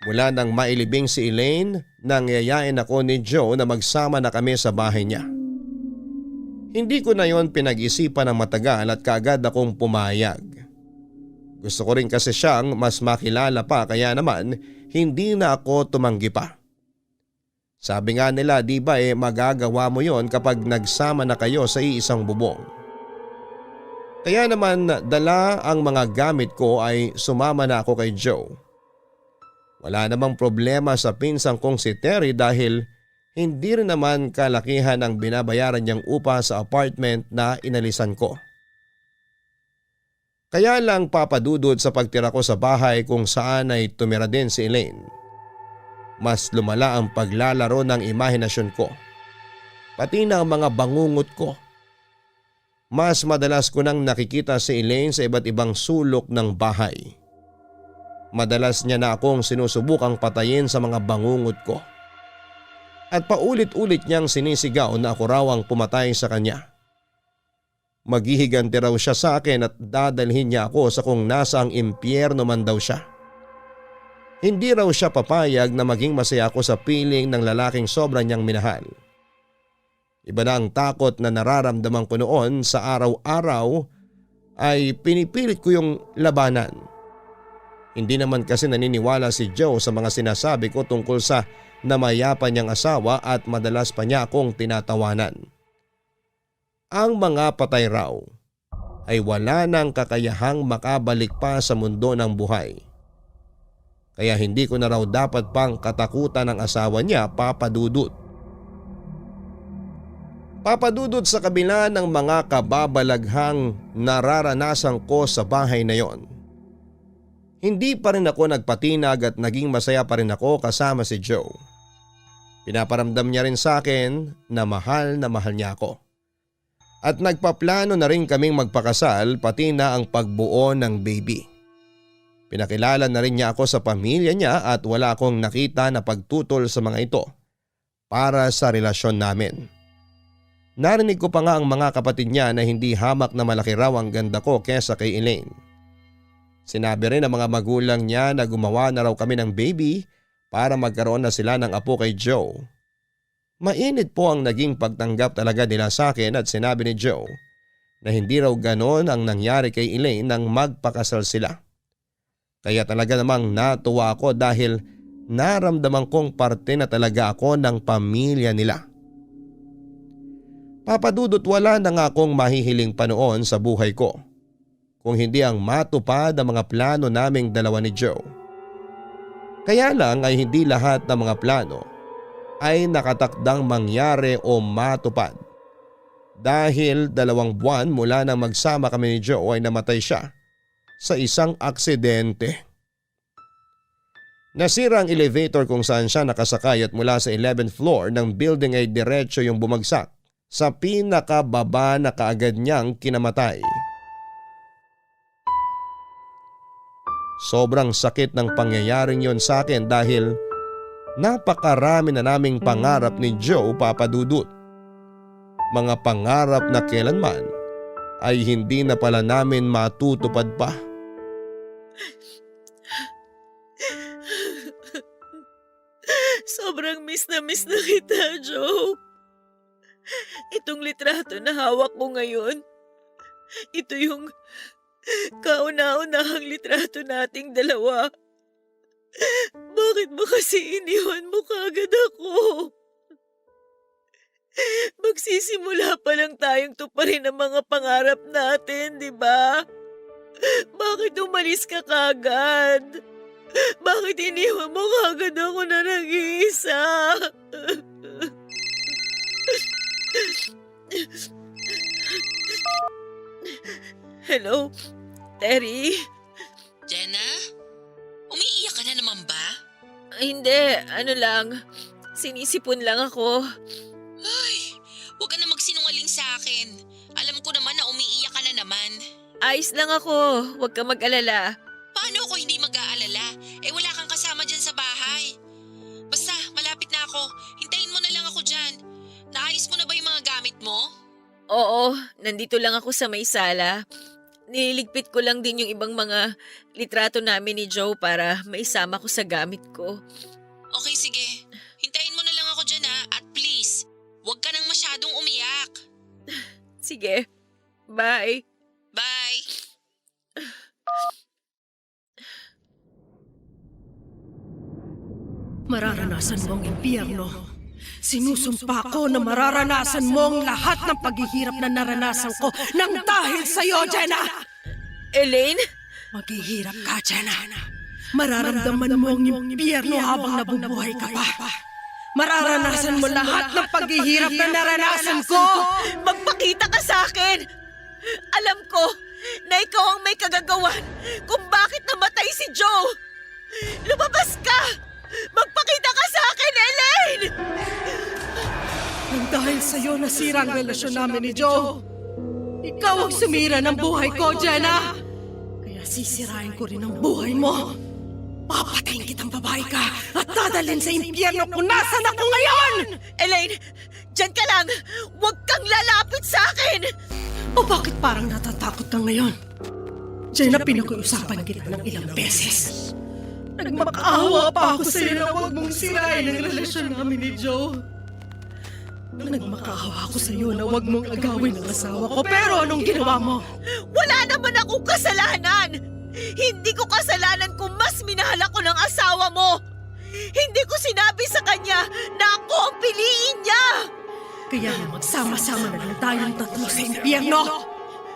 Speaker 5: Mula nang mailibing si Elaine, nangyayain ako ni Joe na magsama na kami sa bahay niya. Hindi ko na yon pinag-isipan ng matagal at kaagad akong pumayag. Gusto ko rin kasi siyang mas makilala pa kaya naman hindi na ako tumanggi pa. Sabi nga nila di ba magagawa mo yon kapag nagsama na kayo sa iisang bubong. Kaya naman dala ang mga gamit ko ay sumama na ako kay Joe. Wala namang problema sa pinsang kong si Terry dahil hindi rin naman kalakihan ang binabayaran niyang upa sa apartment na inalisan ko. Kaya lang papadudod sa pagtira ko sa bahay kung saan ay tumira din si Elaine. Mas lumala ang paglalaro ng imahinasyon ko. Pati na ang mga bangungot ko. Mas madalas ko nang nakikita si Elaine sa iba't ibang sulok ng bahay. Madalas niya na akong sinusubukang patayin sa mga bangungot ko. At paulit-ulit niyang sinisigaw na ako raw ang pumatay sa kanya. Maghihiganti raw siya sa akin at dadalhin niya ako sa kung nasa ang impyerno man daw siya. Hindi raw siya papayag na maging masaya ako sa piling ng lalaking sobra niyang minahal. Iba na ang takot na nararamdaman ko noon sa araw-araw ay pinipilit ko yung labanan. Hindi naman kasi naniniwala si Joe sa mga sinasabi ko tungkol sa namayapan niyang asawa at madalas pa niya akong tinatawanan. Ang mga patay raw ay wala nang kakayahang makabalik pa sa mundo ng buhay. Kaya hindi ko na raw dapat pang katakutan ang asawa niya, Papadudot. Papadudot sa kabila ng mga kababalaghang nararanasan ko sa bahay na yon. Hindi pa rin ako nagpatinag at naging masaya pa rin ako kasama si Joe. Pinaparamdam niya rin sa akin na mahal niya ako. At nagpaplano na rin kaming magpakasal pati na ang pagbuo ng baby. Pinakilala na rin niya ako sa pamilya niya at wala akong nakita na pagtutol sa mga ito para sa relasyon namin. Narinig ko pa nga ang mga kapatid niya na hindi hamak na malaki raw ang ganda ko kesa kay Elaine. Sinabi rin ng mga magulang niya na gumawa na raw kami ng baby para magkaroon na sila ng apo kay Joe. Mainit po ang naging pagtanggap talaga nila sa akin at sinabi ni Joe na hindi raw ganon ang nangyari kay Elaine nang magpakasal sila. Kaya talaga namang natuwa ako dahil naramdaman kong parte na talaga ako ng pamilya nila. Papadudot wala na nga akong mahihiling pa noon sa buhay ko. Kung hindi ang matupad ang mga plano naming dalawa ni Joe. Kaya lang ay hindi lahat ng mga plano ay nakatakdang mangyari o matupad. Dahil 2 buwan mula nang magsama kami ni Joe ay namatay siya sa isang aksidente. Nasira ang elevator kung saan siya nakasakay at mula sa 11th floor ng building ay diretso yung bumagsak sa pinakababa na kaagad niyang kinamatay. Sobrang sakit ng pangyayaring yon sa akin dahil napakarami na naming pangarap ni Joe, Papadudot. Mga pangarap na kailanman ay hindi na pala namin matutupad pa.
Speaker 7: Sobrang miss na kita, Joe. Itong litrato na hawak ko ngayon, ito yung kauna-unahang litrato nating dalawa. Bakit mo kasi iniwan mo kagad ako? Magsisimula pa lang tayong tuparin ang mga pangarap natin, di ba? Bakit umalis ka kagad? Bakit iniwan mo kagad ako na nag-iisa? Hello, Terry?
Speaker 6: Jenna? Umiiyak ka na naman ba?
Speaker 7: Hindi, ano lang. Sinisipon lang ako.
Speaker 6: Ay, huwag ka na magsinungaling sa akin. Alam ko naman na umiiyak ka na naman.
Speaker 7: Ayos lang ako, huwag ka mag-alala.
Speaker 6: Paano ako hindi mag-aalala? Wala kang kasama dyan sa bahay. Basta, malapit na ako. Hintayin mo na lang ako dyan. Naayos mo na ba yung mga gamit mo?
Speaker 7: Oo, nandito lang ako sa may sala. Nililigpit ko lang din yung ibang mga litrato namin ni Joe para maisama ko sa gamit ko.
Speaker 6: Okay, sige. Hintayin mo na lang ako dyan ha. At please, huwag ka nang masyadong umiyak.
Speaker 7: Sige, bye.
Speaker 6: Bye!
Speaker 2: Mararanasan mo ang impyerno. Sinusumpa ko na mararanasan mo ang lahat ng paghihirap na naranasan ko nang dahil sa'yo, Jenna!
Speaker 7: Elaine?
Speaker 2: Maghihirap ka, Jenna. Mararamdaman mo ang impyerno habang nabubuhay ka pa. Mararanasan mo lahat ng paghihirap na naranasan ko!
Speaker 7: Magpakita ka sa akin! Alam ko na ikaw ang may kagagawan kung bakit namatay si Joe! Lumabas ka! Magpakita ka sa akin, Elaine!
Speaker 2: Nang dahil sa'yo nasira ang relasyon namin ni Joe. Ikaw ang sumira ng buhay ko, Jenna! Kaya sisirain ko rin ang buhay mo. Papatayin kitang babae ka at dadalhin sa impyerno kung nasan ako ngayon!
Speaker 7: Elaine, dyan ka lang! Huwag kang lalapit sa akin!
Speaker 2: O bakit parang natatakot ka ngayon? Jenna, pinag-uusapan kita ng ilang beses. Nagmakaawa pa ako sa'yo na huwag mong sirain ang relasyon namin ni Joe. Nagmakaawa ako sa'yo na huwag mong agawin ang asawa ko, pero anong ginawa mo?
Speaker 7: Wala naman akong kasalanan! Hindi ko kasalanan kung mas minahal ako ng asawa mo! Hindi ko sinabi sa kanya na ako ang piliin niya!
Speaker 2: Kaya magsama-sama na lang tayong tatlo sa impyerno.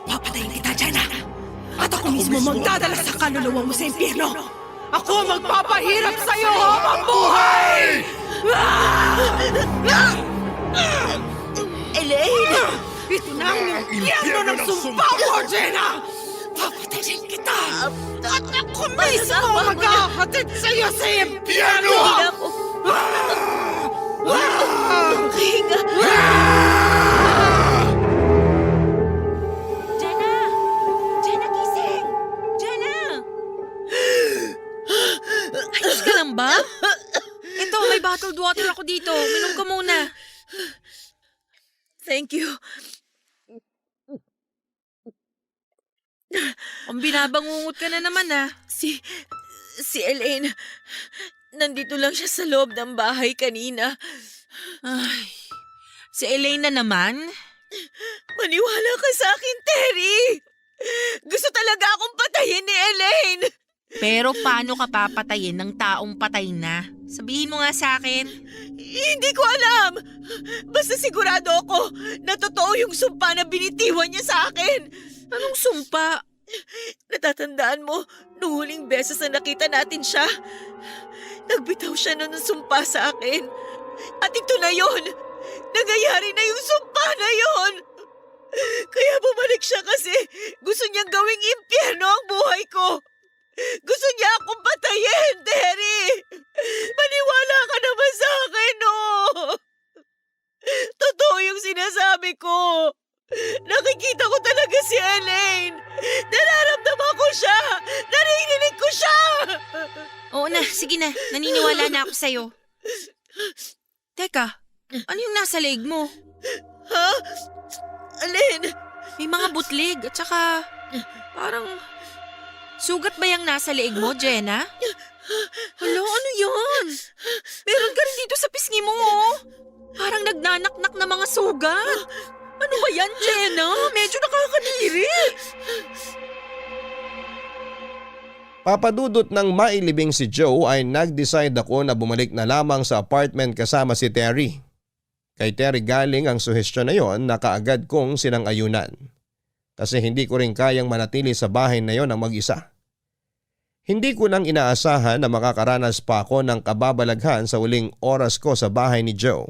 Speaker 2: Papatayin kita, Jenna. At ako mismo magdadala sa kaluluwa mo sa impyerno. Ako magpapahirap sa'yo habang buhay!
Speaker 7: Elaine!
Speaker 2: Ito na ang impyerno ng sumpa mo, Jenna! Papatayin kita! At ako mismo maghahatid sa'yo sa impyerno!
Speaker 7: Hindi ako... Hinga! Jenna! Jenna, gising! Jenna!
Speaker 6: Ayos ka lang ba? Ito, may bottled water ako dito. Minom ka muna.
Speaker 7: Thank you.
Speaker 6: Ang binabangungot ka na naman ah.
Speaker 7: Si Elaine, nandito lang siya sa loob ng bahay kanina.
Speaker 6: Ay, si Elaine na naman?
Speaker 7: Maniwala ka sa akin, Terry! Gusto talaga akong patayin ni Elaine!
Speaker 6: Pero paano ka papatayin ng taong patay na? Sabihin mo nga sa akin.
Speaker 7: Hindi ko alam! Basta sigurado ako na totoo yung sumpa na binitiwan niya sa akin.
Speaker 6: Anong sumpa?
Speaker 7: Natatandaan mo, nung huling beses na nakita natin siya, nagbitaw siya nun ng sumpa sa akin. At ito na yon! Nangyayari na yung sumpa na yon! Kaya bumalik siya kasi gusto niyang gawing impyerno ang buhay ko. Gusto niya akong patayin, Terry! Maniwala ka naman sa akin, no? Totoo yung sinasabi ko. Nakikita ko talaga si Elaine. Nararamdaman ko siya. Naririnig ko siya.
Speaker 6: Oo na, sige na. Naniniwala na ako sa'yo. Teka, ano yung nasa leg mo?
Speaker 7: Ha? Elaine,
Speaker 6: May mga butlig at saka parang sugat ba yung nasa leeg mo, Jenna? Hala, ano yan? Meron ka rin dito sa pisngi mo, oh. Parang nagnanaknak na mga sugat. Ano ba yan, Jenna? Medyo nakakadiri.
Speaker 5: Papadudot ng mailibing si Joe ay nag-decide ako na bumalik na lamang sa apartment kasama si Terry. Kay Terry galing ang suhestyon na yon na kaagad kong sinang-ayunan. Kasi hindi ko rin kayang manatili sa bahay na yon ang mag-isa. Hindi ko nang inaasahan na makakaranas pa ako ng kababalaghan sa uling oras ko sa bahay ni Joe.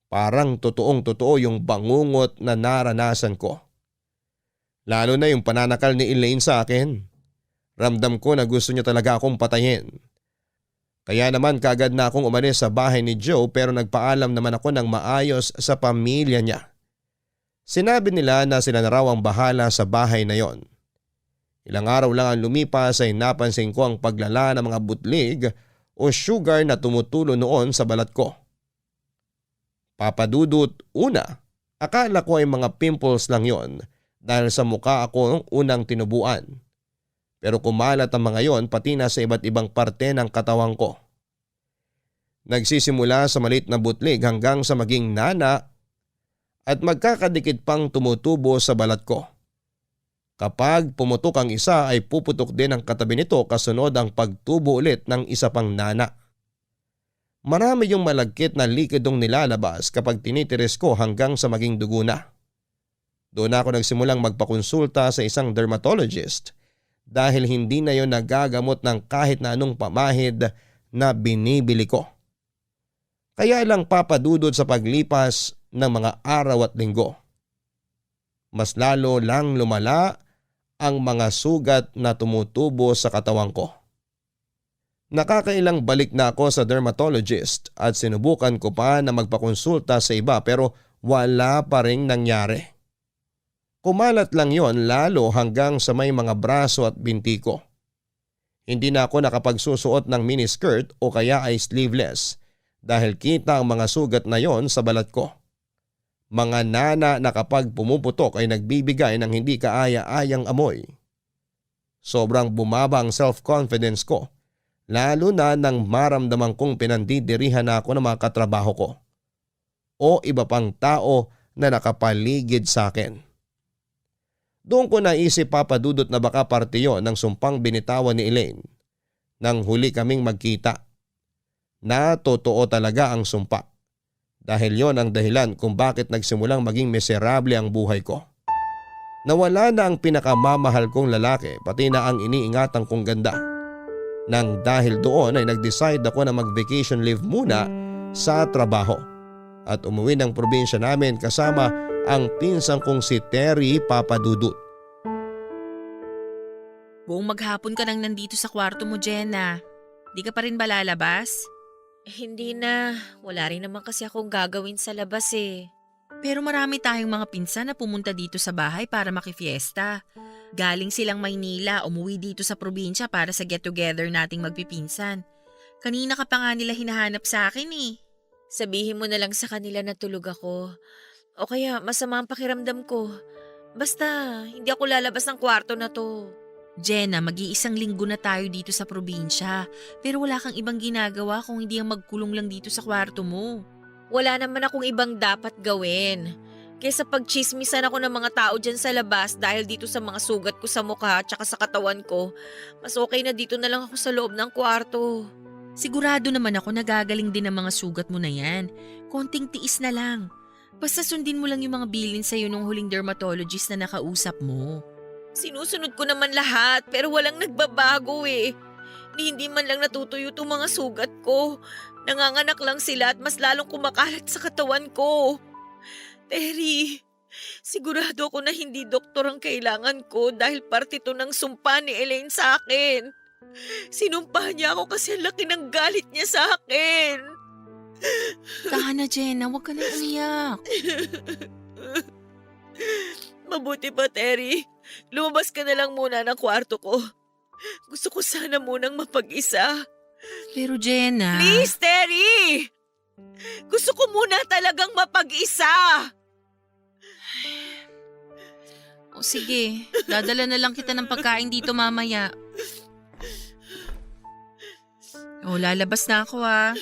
Speaker 5: Parang totoong-totoo yung bangungot na naranasan ko. Lalo na yung pananakal ni Elaine sa akin. Ramdam ko na gusto niya talaga akong patayin. Kaya naman kaagad na akong umalis sa bahay ni Joe pero nagpaalam naman ako ng maayos sa pamilya niya. Sinabi nila na sila na raw ang bahala sa bahay na yon. Ilang araw lang ang lumipas ay napansin ko ang paglala ng mga butlig o sugar na tumutulo noon sa balat ko. Papadudot, una, akala ko ay mga pimples lang yon dahil sa mukha ako unang tinubuan. Pero kumalat ang mga yon pati na sa iba't ibang parte ng katawan ko. Nagsisimula sa maliit na butlig hanggang sa maging nana at magkakadikit pang tumutubo sa balat ko. Kapag pumutok ang isa ay puputok din ang katabi nito kasunod ang pagtubo ulit ng isa pang nana. Marami yung malagkit na likidong nilalabas kapag tinitiris ko hanggang sa maging dugo na. Doon ako nagsimulang magpakonsulta sa isang dermatologist dahil hindi na yon nagagamot ng kahit na anong pamahid na binibili ko. Kaya lang papadudod sa paglipas ng mga araw at linggo. Mas lalo lang lumala ang mga sugat na tumutubo sa katawan ko. Nakakailang balik na ako sa dermatologist at sinubukan ko pa na magpakonsulta sa iba pero wala pa ring nangyari. Kumalat lang yon lalo hanggang sa may mga braso at binti ko. Hindi na ako nakapagsusuot ng miniskirt o kaya ay sleeveless dahil kita ang mga sugat na yon sa balat ko. Mga nana na kapag pumuputok ay nagbibigay ng hindi kaaya-ayang amoy. Sobrang bumaba ang self-confidence ko. Lalo na nang maramdaman kong pinandidirihan ako ng mga katrabaho ko o iba pang tao na nakapaligid sa akin. Doon ko naisip papadudot na baka parte yon ng sumpang binitawan ni Elaine nang huli kaming magkita. Na totoo talaga ang sumpa dahil yon ang dahilan kung bakit nagsimulang maging miserable ang buhay ko. Nawala na ang pinakamamahal kong lalaki pati na ang iniingatan kong ganda. Nang dahil doon ay nag-decide ako na mag-vacation leave muna sa trabaho at umuwi ng probinsya namin kasama ang pinsan kong si Terry Papadudut.
Speaker 6: Buong maghapon ka nang nandito sa kwarto mo, Jenna. Di ka pa rin ba lalabas?
Speaker 7: Hindi na. Wala rin naman kasi akong gagawin sa labas eh.
Speaker 6: Pero marami tayong mga pinsan na pumunta dito sa bahay para makifiesta. Galing silang Maynila, umuwi dito sa probinsya para sa get-together nating magpipinsan. Kanina ka pa nga nila hinahanap sa akin eh.
Speaker 7: Sabihin mo na lang sa kanila na tulog ako. O kaya masama ang pakiramdam ko. Basta, hindi ako lalabas ng kwarto na to.
Speaker 6: Jenna, mag-iisang linggo na tayo dito sa probinsya. Pero wala kang ibang ginagawa kung hindi ang magkulong lang dito sa kwarto mo.
Speaker 7: Wala naman akong ibang dapat gawin. Kaysa pagchismisan ako ng mga tao dyan sa labas dahil dito sa mga sugat ko sa mukha at sa katawan ko, mas okay na dito na lang ako sa loob ng kwarto.
Speaker 6: Sigurado naman ako nagagaling din ang mga sugat mo na yan. Konting tiis na lang. Basta sundin mo lang yung mga bilin sa'yo nung huling dermatologist na nakausap mo.
Speaker 7: Sinusunod ko naman lahat pero walang nagbabago eh. Hindi man lang natutuyo itong mga sugat ko. Nanganganak lang sila at mas lalong kumakalat sa katawan ko. Terry, sigurado ako na hindi doktor ang kailangan ko dahil parte ito ng sumpa ni Elaine sa akin. Sinumpa niya ako kasi ang laki ng galit niya sa akin.
Speaker 6: Tahan na, Jenna. Huwag ka na umiyak.
Speaker 7: Mabuti pa, Terry. Lumabas ka na lang muna ng kwarto ko. Gusto ko sana munang mapag-isa.
Speaker 6: Pero Jenna…
Speaker 7: Please, Terry! Gusto ko muna talagang mapag-isa.
Speaker 6: O sige, dadala na lang kita ng pagkain dito mamaya. O, lalabas na ako ah.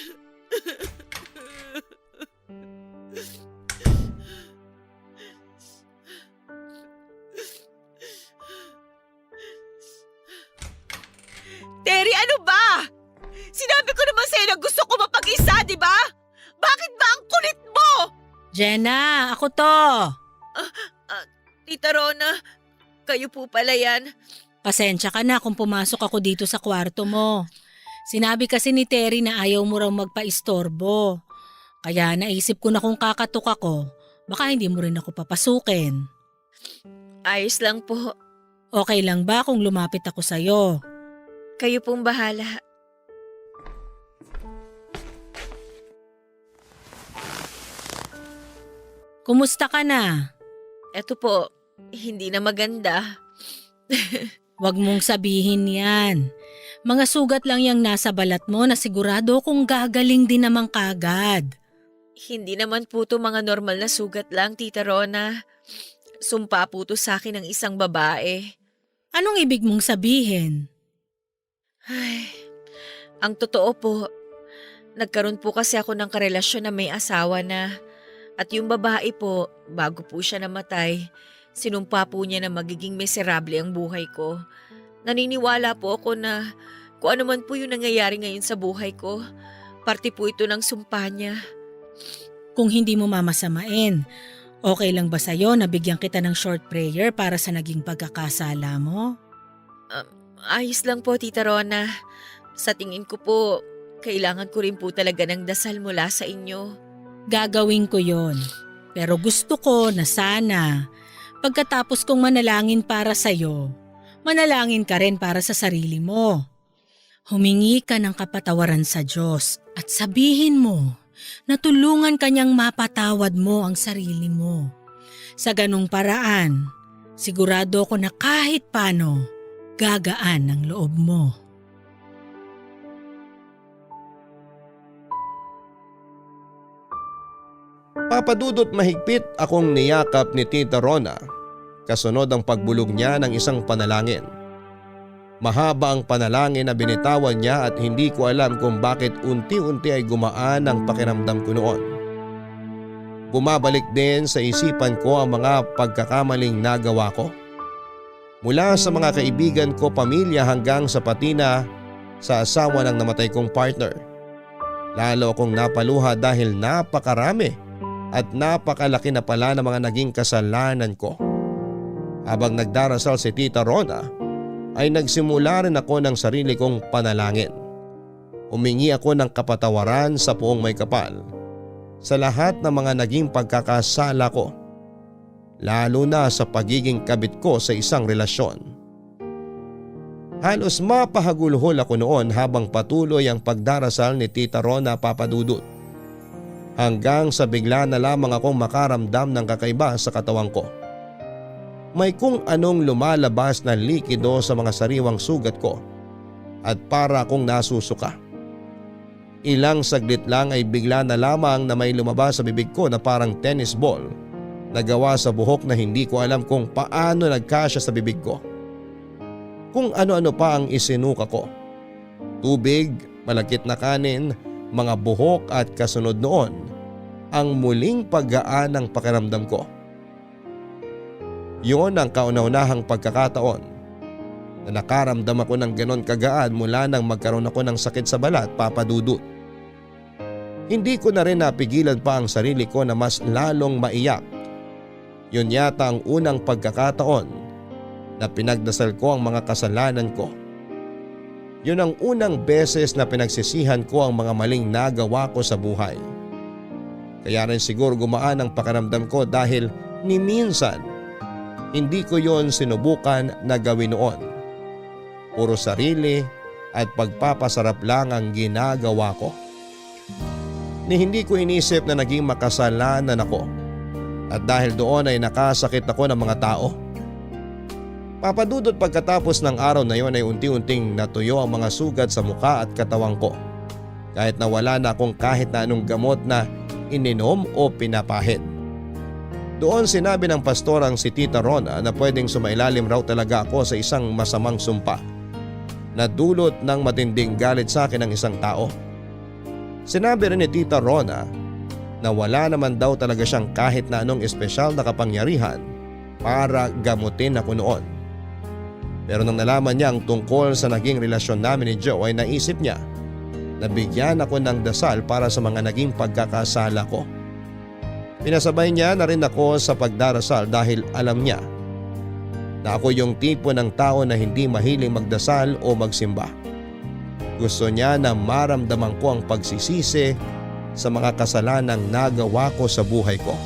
Speaker 7: Terry, ano ba? Sinabi ko naman sa'yo na gusto ko mapag-isa, di ba? Bakit ba ang kulit mo?
Speaker 2: Jenna, ako to.
Speaker 7: Tita Rona, kayo po pala yan.
Speaker 2: Pasensya ka na kung pumasok ako dito sa kwarto mo. Sinabi kasi ni Terry na ayaw mo raw magpa-istorbo. Kaya naisip ko na kung kakatok ako, baka hindi mo rin ako papasukin.
Speaker 7: Ayos lang po.
Speaker 2: Okay lang ba kung lumapit ako sa'yo?
Speaker 7: Kayo pong bahala.
Speaker 2: Kumusta ka na?
Speaker 7: Eto po, hindi na maganda.
Speaker 2: Huwag mong sabihin yan. Mga sugat lang yung nasa balat mo na sigurado kung gagaling din naman kagad.
Speaker 7: Hindi naman po to mga normal na sugat lang, Tita Rona. Sumpa po to sa akin ng isang babae.
Speaker 2: Anong ibig mong sabihin?
Speaker 7: Ay, ang totoo po, nagkaroon po kasi ako ng karelasyon na may asawa na. At yung babae po, bago po siya namatay, sinumpa po niya na magiging miserable ang buhay ko. Naniniwala po ako na kung ano man po yung nangyayari ngayon sa buhay ko, parte po ito ng sumpa niya.
Speaker 2: Kung hindi mo mamasamain, okay lang ba sa'yo na bigyan kita ng short prayer para sa naging pagkakasala mo?
Speaker 7: Ayos lang po, Tita Rona. Sa tingin ko po, kailangan ko rin po talaga ng dasal mula sa inyo.
Speaker 2: Gagawin ko yon. Pero gusto ko na sana, pagkatapos kong manalangin para sa'yo, manalangin ka rin para sa sarili mo. Humingi ka ng kapatawaran sa Diyos at sabihin mo na tulungan kanyang mapatawad mo ang sarili mo. Sa ganung paraan, sigurado ko na kahit paano, gagaan ang loob mo.
Speaker 5: Papadudot mahigpit akong niyakap ni Tita Rona, kasunod ang pagbulog niya ng isang panalangin. Mahaba ang panalangin na binitawan niya at hindi ko alam kung bakit unti-unti ay gumaan ang pakiramdam ko noon. Bumabalik din sa isipan ko ang mga pagkakamaling nagawa ko. Mula sa mga kaibigan ko, pamilya hanggang sa pati na sa asawa ng namatay kong partner. Lalo akong napaluha dahil napakarami at napakalaki na pala ng mga naging kasalanan ko. Habang nagdarasal si Tita Rona, ay nagsimula rin ako ng sarili kong panalangin. Humingi ako ng kapatawaran sa Poong May Kapal sa lahat ng mga naging pagkakasala ko, lalo na sa pagiging kabit ko sa isang relasyon. Halos mapahagulhol ako noon habang patuloy ang pagdarasal ni Tita Rona, Papadudot. Hanggang sa bigla na lamang akong makaramdam ng kakaiba sa katawan ko. May kung anong lumalabas na likido sa mga sariwang sugat ko at para akong nasusuka. Ilang saglit lang ay bigla na lamang na may lumabas sa bibig ko na parang tennis ball na gawa sa buhok na hindi ko alam kung paano nagkasya sa bibig ko. Kung ano-ano pa ang isinuka ko. Tubig, malagkit na kanin, mga buhok at kasunod noon ang muling paggaan ng pakiramdam ko. Yun ang kauna-unahang pagkakataon na nakaramdam ako ng ganon kagaan mula nang magkaroon ako ng sakit sa balat, Papadudot. Hindi ko na rin napigilan pa ang sarili ko na mas lalong maiyak. Yun yata ang unang pagkakataon na pinagdasal ko ang mga kasalanan ko. Yun ang unang beses na pinagsisihan ko ang mga maling nagawa ko sa buhay. Kaya rin siguro gumaan ang pakiramdam ko dahil ni minsan hindi ko yon sinubukan na gawin noon. Puro sarili at pagpapasarap lang ang ginagawa ko. Ni hindi ko inisip na naging makasalanan ako at dahil doon ay nakasakit ako ng mga tao. Papadudot, pagkatapos ng araw na yon ay unti-unting natuyo ang mga sugat sa mukha at katawan ko. Kahit na wala na akong kahit na anong gamot na ininom o pinapahid. Doon sinabi ng pastorang si Tita Rona na pwedeng sumailalim raw talaga ako sa isang masamang sumpa na dulot ng matinding galit sa akin ng isang tao. Sinabi rin ni Tita Rona na wala naman daw talaga siyang kahit na anong espesyal na kapangyarihan para gamutin ako noon. Pero nang nalaman niya ang tungkol sa naging relasyon namin ni Joe ay naisip niya na bigyan ako ng dasal para sa mga naging pagkakasala ko. Pinasabay niya na rin ako sa pagdarasal dahil alam niya na ako yung tipo ng tao na hindi mahiling magdasal o magsimba. Gusto niya na maramdaman ko ang pagsisisi sa mga kasalanang nagawa ko sa buhay ko.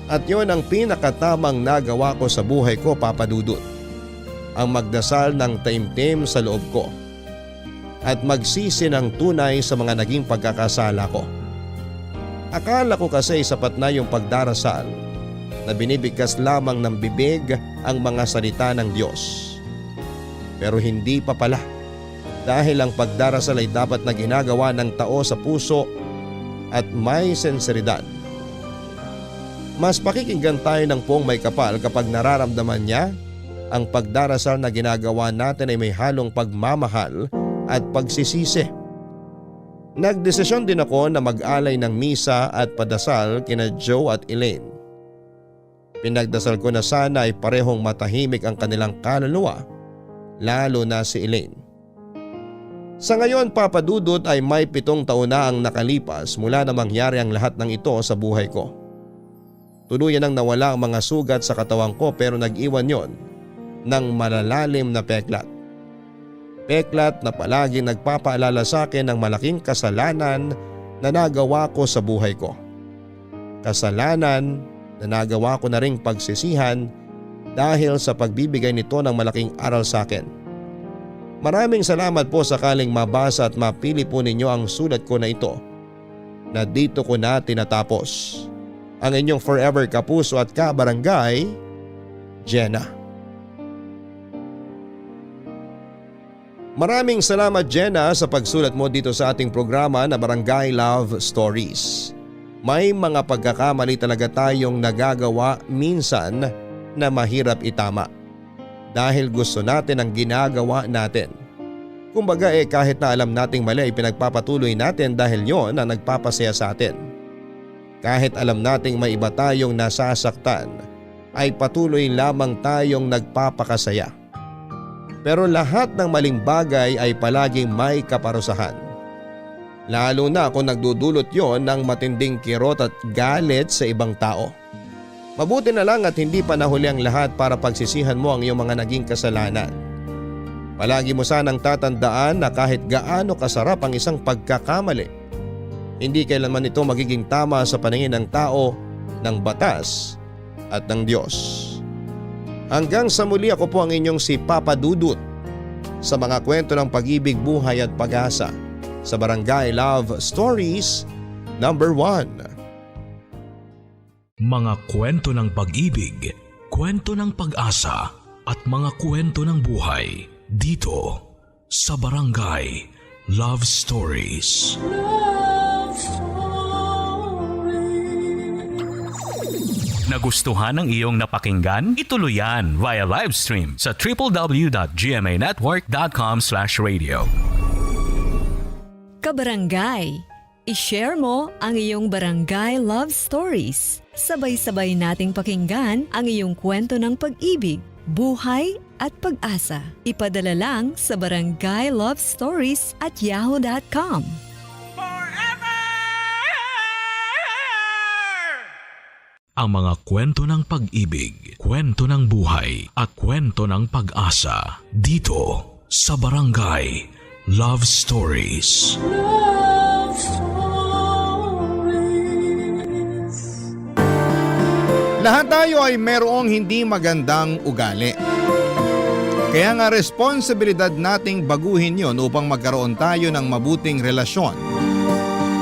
Speaker 5: At yon ang pinakatamang nagawa ko sa buhay ko, Papa Dudut. Ang magdasal ng taimtim sa loob ko at magsisi ng tunay sa mga naging pagkakasala ko. Akala ko kasi sapat na yung pagdarasal na binibigkas lamang ng bibig ang mga salita ng Diyos. Pero hindi pa pala, dahil ang pagdarasal ay dapat na ginagawa ng tao sa puso at may senseridad. Mas pakikinggan tayo ng Poong May Kapal kapag nararamdaman niya ang pagdarasal na ginagawa natin ay may halong pagmamahal at pagsisisi. Nagdesisyon din ako na mag-alay ng misa at padasal kina Joe at Elaine. Pinagdasal ko na sana ay parehong matahimik ang kanilang kaluluwa, lalo na si Elaine. Sa ngayon, Papa Dudut, ay may 7 taon na ang nakalipas mula na mangyari ang lahat ng ito sa buhay ko. Tuluyan nang nawala ang mga sugat sa katawan ko pero nag-iwan yon ng malalalim na peklat. Peklat na palaging nagpapaalala sa akin ng malaking kasalanan na nagawa ko sa buhay ko. Kasalanan na nagawa ko na ring pagsisihan dahil sa pagbibigay nito ng malaking aral sa akin. Maraming salamat po sakaling mabasa at mapili po ninyo ang sulat ko na ito na dito ko na tinatapos. Ang inyong forever kapuso at kabarangay, Jenna. Maraming salamat, Jenna, sa pagsulat mo dito sa ating programa na Barangay Love Stories. May mga pagkakamali talaga tayong nagagawa minsan na mahirap itama dahil gusto natin ang ginagawa natin. Kumbaga kahit na alam nating mali ay pinagpapatuloy natin dahil yon ang nagpapasaya sa atin. Kahit alam nating may iba tayong nasasaktan ay patuloy lamang tayong nagpapakasaya. Pero lahat ng maling bagay ay palaging may kaparusahan. Lalo na kung nagdudulot yon ng matinding kirot at galit sa ibang tao. Mabuti na lang at hindi pa nahuli ang lahat para pagsisihan mo ang iyong mga naging kasalanan. Palagi mo sanang tatandaan na kahit gaano kasarap ang isang pagkakamali, hindi kailanman ito magiging tama sa paningin ng tao, ng batas at ng Diyos. Hanggang sa muli, ako po ang inyong si Papa Dudut sa mga kwento ng pag-ibig, buhay at pag-asa sa Barangay Love Stories number 1.
Speaker 3: Mga kwento ng pag-ibig, kwento ng pag-asa at mga kwento ng buhay dito sa Barangay Love Stories.
Speaker 4: Love Stories.
Speaker 1: Nagustuhan ng iyong napakinggan? Ituloy yan via live stream sa www.gmanetwork.com/radio.
Speaker 9: Kabarangay, i-share mo ang iyong Barangay Love Stories. Sabay-sabay nating pakinggan ang iyong kwento ng pag-ibig, buhay at pag-asa. Ipadala lang sa barangaylovestories@yahoo.com.
Speaker 3: Ang mga kwento ng pag-ibig, kwento ng buhay at kwento ng pag-asa dito sa Barangay Love Stories.
Speaker 4: Love Stories.
Speaker 5: Lahat tayo ay merong hindi magandang ugali. Kaya nga responsibilidad nating baguhin yon upang magkaroon tayo ng mabuting relasyon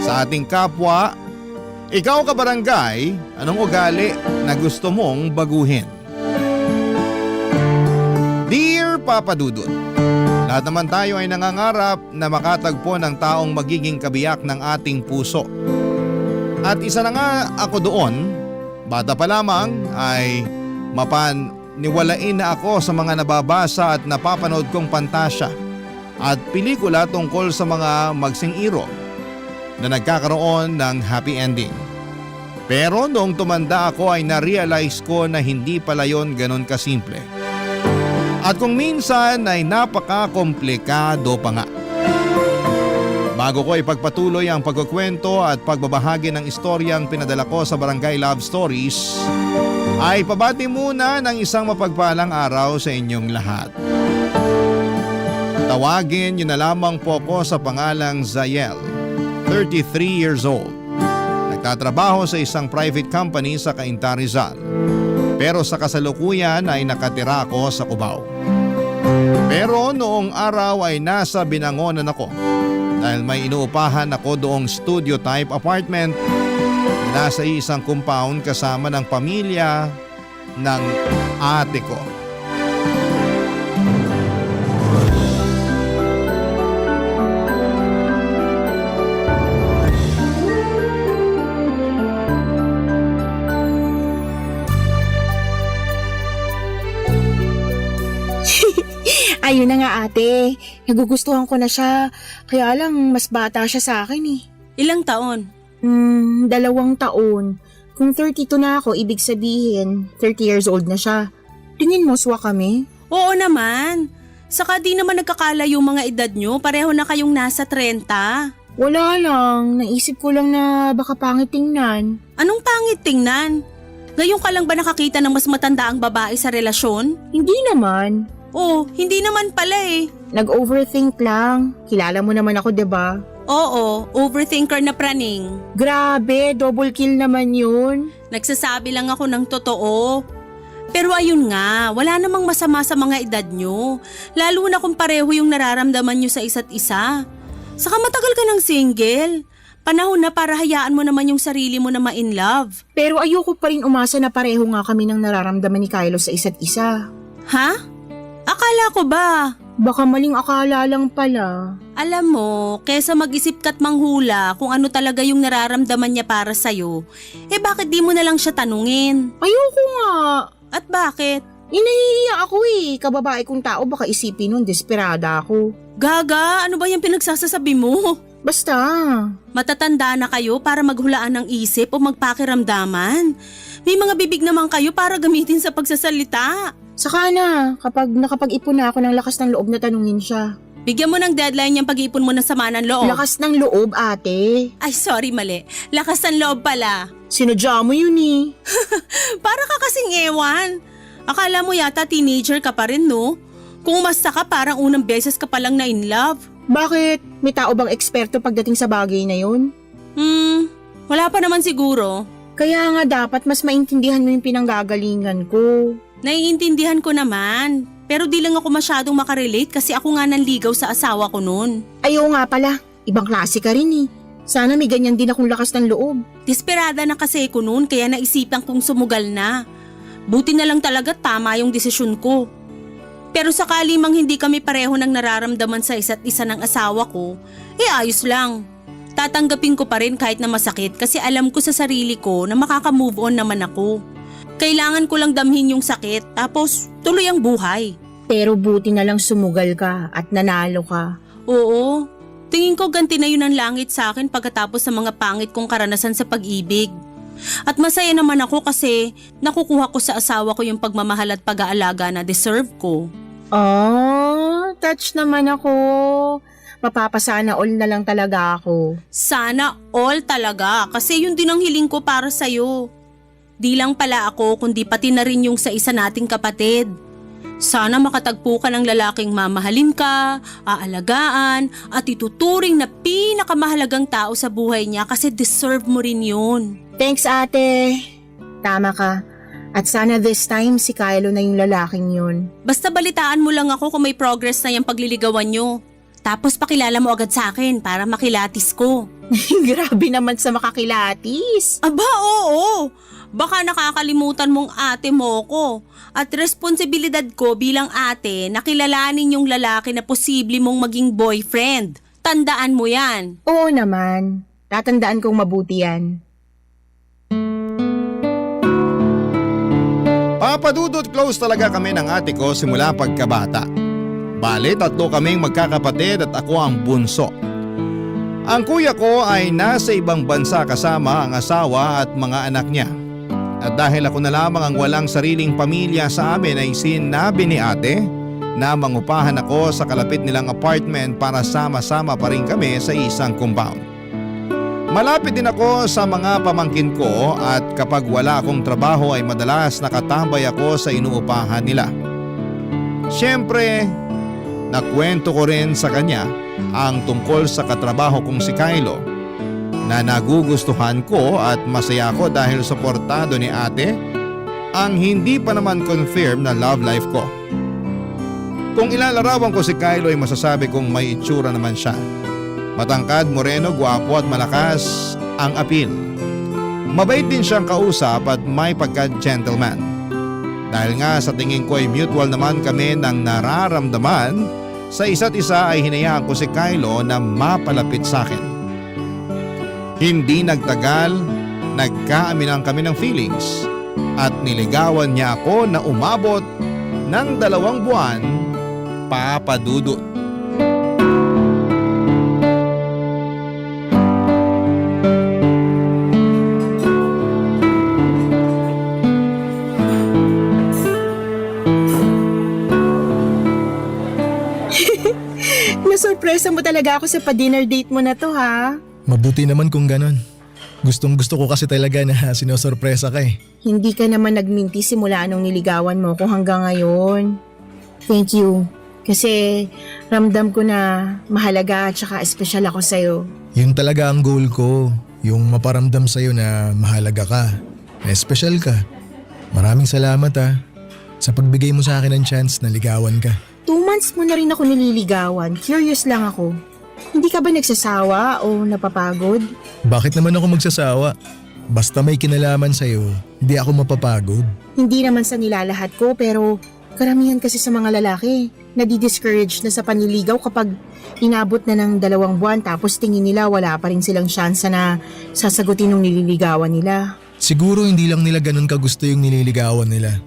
Speaker 5: sa ating kapwa. Ikaw, kabarangay, anong ugali na gusto mong baguhin? Dear Papa Dudut, lahat naman tayo ay nangangarap na makatagpo ng taong magiging kabiyak ng ating puso. At isa na nga ako doon Bata pa lamang ay mapaniwalain na ako sa mga nababasa at napapanood kong pantasya at pelikula tungkol sa mga magsing-iro na nagkakaroon ng happy ending. Pero noong tumanda ako ay na-realize ko na hindi pala yon ganon kasimple. At kung minsan ay napaka-komplikado pa nga. Bago ko ipagpatuloy ang pagkukwento at pagbabahagi ng istoryang pinadala ko sa Barangay Love Stories, ay pabati muna ng isang mapagpalang araw sa inyong lahat. Tawagin niyo na lamang po ko sa pangalang Zayel, 33 years old. Nagtatrabaho sa isang private company sa Cainta, Rizal. Pero sa kasalukuyan ay nakatira ako sa Cubao. Pero noong araw ay nasa Binangonan ako dahil may inuupahan ako doong studio type apartment na nasa isang compound kasama ng pamilya ng ate ko.
Speaker 10: Ayun na nga ate, nagugustuhan ko na siya. Kaya lang mas bata siya sa akin eh.
Speaker 6: Ilang taon?
Speaker 10: 2 taon. Kung 32 na ako, ibig sabihin 30 years old na siya. Tingin mo swa kami?
Speaker 6: Oo naman. Saka di naman nagkakalayo mga edad nyo, pareho na kayong nasa 30.
Speaker 10: Wala lang, naisip ko lang na baka pangit tingnan.
Speaker 6: Anong pangit tingnan? Ngayon ka lang ba nakakita ng mas matanda ang babae sa relasyon?
Speaker 10: Hindi naman.
Speaker 6: Oh, hindi naman pala eh.
Speaker 10: Nag-overthink lang. Kilala mo naman ako, 'di ba?
Speaker 6: Oo, overthinker na praning.
Speaker 10: Grabe, double kill naman yun.
Speaker 6: Nagsasabi lang ako ng totoo. Pero ayun nga, wala namang masama sa mga edad nyo. Lalo na kung pareho yung nararamdaman nyo sa isa't isa. Saka matagal ka ng single. Panahon na para hayaan mo naman yung sarili mo na ma-in love.
Speaker 10: Pero ayoko pa rin umasa na pareho nga kami ng nararamdaman ni Kylo sa isa't isa.
Speaker 6: Ha? Akala ko ba?
Speaker 10: Baka maling akala lang pala.
Speaker 6: Alam mo, kesa mag-isip ka't manghula kung ano talaga yung nararamdaman niya para sa'yo, bakit di mo na lang siya tanungin?
Speaker 10: Ayoko nga.
Speaker 6: At bakit?
Speaker 10: Inahihiya ako eh. Kababae kong tao baka isipin nun desperada ako.
Speaker 6: Gaga, ano ba yung pinagsasasabi mo?
Speaker 10: Basta.
Speaker 6: Matatanda na kayo para maghulaan ng isip o magpakiramdaman. May mga bibig naman kayo para gamitin sa pagsasalita.
Speaker 10: Saka na, kapag nakapag-ipon na ako ng lakas ng loob na tanungin siya.
Speaker 6: Bigyan mo ng deadline yung pag-ipon mo ng sama ng loob.
Speaker 10: Lakas ng loob, ate.
Speaker 6: Ay, sorry, mali. Lakas ng loob pala.
Speaker 10: Sinadya mo yun eh.
Speaker 6: Para ka kasing ewan. Akala mo yata teenager ka pa rin, no? Kung umasta ka, parang unang beses ka palang na in love.
Speaker 10: Bakit? May tao bang eksperto pagdating sa bagay na yun?
Speaker 6: Wala pa naman siguro.
Speaker 10: Kaya nga dapat mas maintindihan mo yung pinanggagalingan ko.
Speaker 6: Naiintindihan ko naman. Pero di lang ako masyadong makarelate kasi ako nga nanligaw sa asawa ko noon.
Speaker 10: Ayaw nga pala, ibang klase ka rin eh. Sana may ganyan din akong lakas ng loob.
Speaker 6: Desperada na kasi ko noon kaya naisipan kong sumugal na. Buti na lang talaga tama yung desisyon ko. Pero sakali mang hindi kami pareho ng nararamdaman sa isa't isa ng asawa ko, ayos lang. Tatanggapin ko pa rin kahit na masakit kasi alam ko sa sarili ko na makaka-move on naman ako. Kailangan ko lang damhin yung sakit tapos tuloy ang buhay.
Speaker 10: Pero buti na lang sumugal ka at nanalo ka.
Speaker 6: Oo, tingin ko ganti na yun ang langit sa akin pagkatapos sa mga pangit kong karanasan sa pag-ibig. At masaya naman ako kasi nakukuha ko sa asawa ko yung pagmamahal at pag-aalaga na deserve ko.
Speaker 10: Oh, touch naman ako. Mapapasana all na lang talaga ako.
Speaker 6: Sana all talaga kasi yun din ang hiling ko para sa'yo. Di lang pala ako kundi pati na rin yung sa isa nating kapatid. Sana makatagpo ka ng lalaking mamahalin ka, aalagaan at ituturing na pinakamahalagang tao sa buhay niya kasi deserve mo rin yun.
Speaker 10: Thanks ate. Tama ka. At sana this time si Kylo na yung lalaking yun.
Speaker 6: Basta balitaan mo lang ako kung may progress na yung pagliligawan nyo. Tapos pakilala mo agad sa akin para makilatis ko.
Speaker 10: Grabe naman sa makakilatis.
Speaker 6: Aba, oo. Baka nakakalimutan mong ate mo ko. At responsibilidad ko bilang ate na kilalanin yung lalaki na posible mong maging boyfriend. Tandaan mo yan.
Speaker 10: Oo naman. Tatandaan kong mabuti yan.
Speaker 5: Papadudot close talaga kami ng ate ko simula pagkabata. Bale, 3 kaming magkakapatid at ako ang bunso. Ang kuya ko ay nasa ibang bansa kasama ang asawa at mga anak niya. At dahil ako na lamang ang walang sariling pamilya sa amin ay sinabi ni ate na mangupahan ako sa kalapit nilang apartment para sama-sama pa rin kami sa isang compound. Malapit din ako sa mga pamangkin ko at kapag wala akong trabaho ay madalas nakatambay ako sa inuupahan nila. Siyempre, nakwento ko rin sa kanya ang tungkol sa katrabaho kong si Kylo na nagugustuhan ko at masaya ko dahil suportado ni ate ang hindi pa naman confirm na love life ko. Kung ilalarawan ko si Kylo ay masasabi kong may itsura naman siya. Matangkad, moreno, gwapo at malakas ang appeal. Mabait din siyang kausap at may pagka-gentleman. Dahil nga sa tingin ko ay mutual naman kami ng nararamdaman sa isa't isa ay hinayaan ko si Kylo na mapalapit sa akin. Hindi nagtagal, nagkaaminan kami ng feelings at niligawan niya ako na umabot ng 2 buwan, papadudot.
Speaker 10: Nasurpresa mo talaga ako sa pa-dinner date mo na to, ha?
Speaker 11: Mabuti naman kung ganon. Gustong gusto ko kasi talaga na sinosorpresa ka eh.
Speaker 10: Hindi ka naman nagminti simula nung niligawan mo ko hanggang ngayon. Thank you. Kasi ramdam ko na mahalaga at saka espesyal ako sa'yo.
Speaker 11: Yun talaga ang goal ko. Yung maparamdam sa'yo na mahalaga ka. Na espesyal ka. Maraming salamat sa pagbigay mo sa akin ng chance na ligawan ka.
Speaker 10: 2 months mo na rin ako nililigawan. Curious lang ako. Hindi ka ba nagsasawa o napapagod?
Speaker 11: Bakit naman ako magsasawa? Basta may kinalaman sa'yo, hindi ako mapapagod.
Speaker 10: Hindi naman sa nilalahat ko pero karamihan kasi sa mga lalaki nadi-discourage na sa panliligaw kapag inabot na ng 2 buwan tapos tingin nila wala pa rin silang syansa na sasagutin ng nililigawan nila.
Speaker 11: Siguro hindi lang nila ganun kagusto yung nililigawan nila.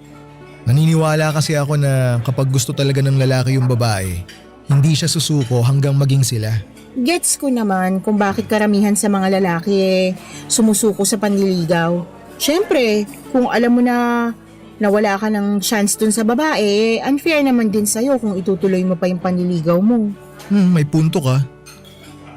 Speaker 11: Naniniwala kasi ako na kapag gusto talaga ng lalaki yung babae, hindi siya susuko hanggang maging sila.
Speaker 10: Gets ko naman kung bakit karamihan sa mga lalaki sumusuko sa panliligaw. Siyempre, kung alam mo na wala ka ng chance dun sa babae, unfair naman din sa'yo kung itutuloy mo pa yung panliligaw mo.
Speaker 11: May punto ka.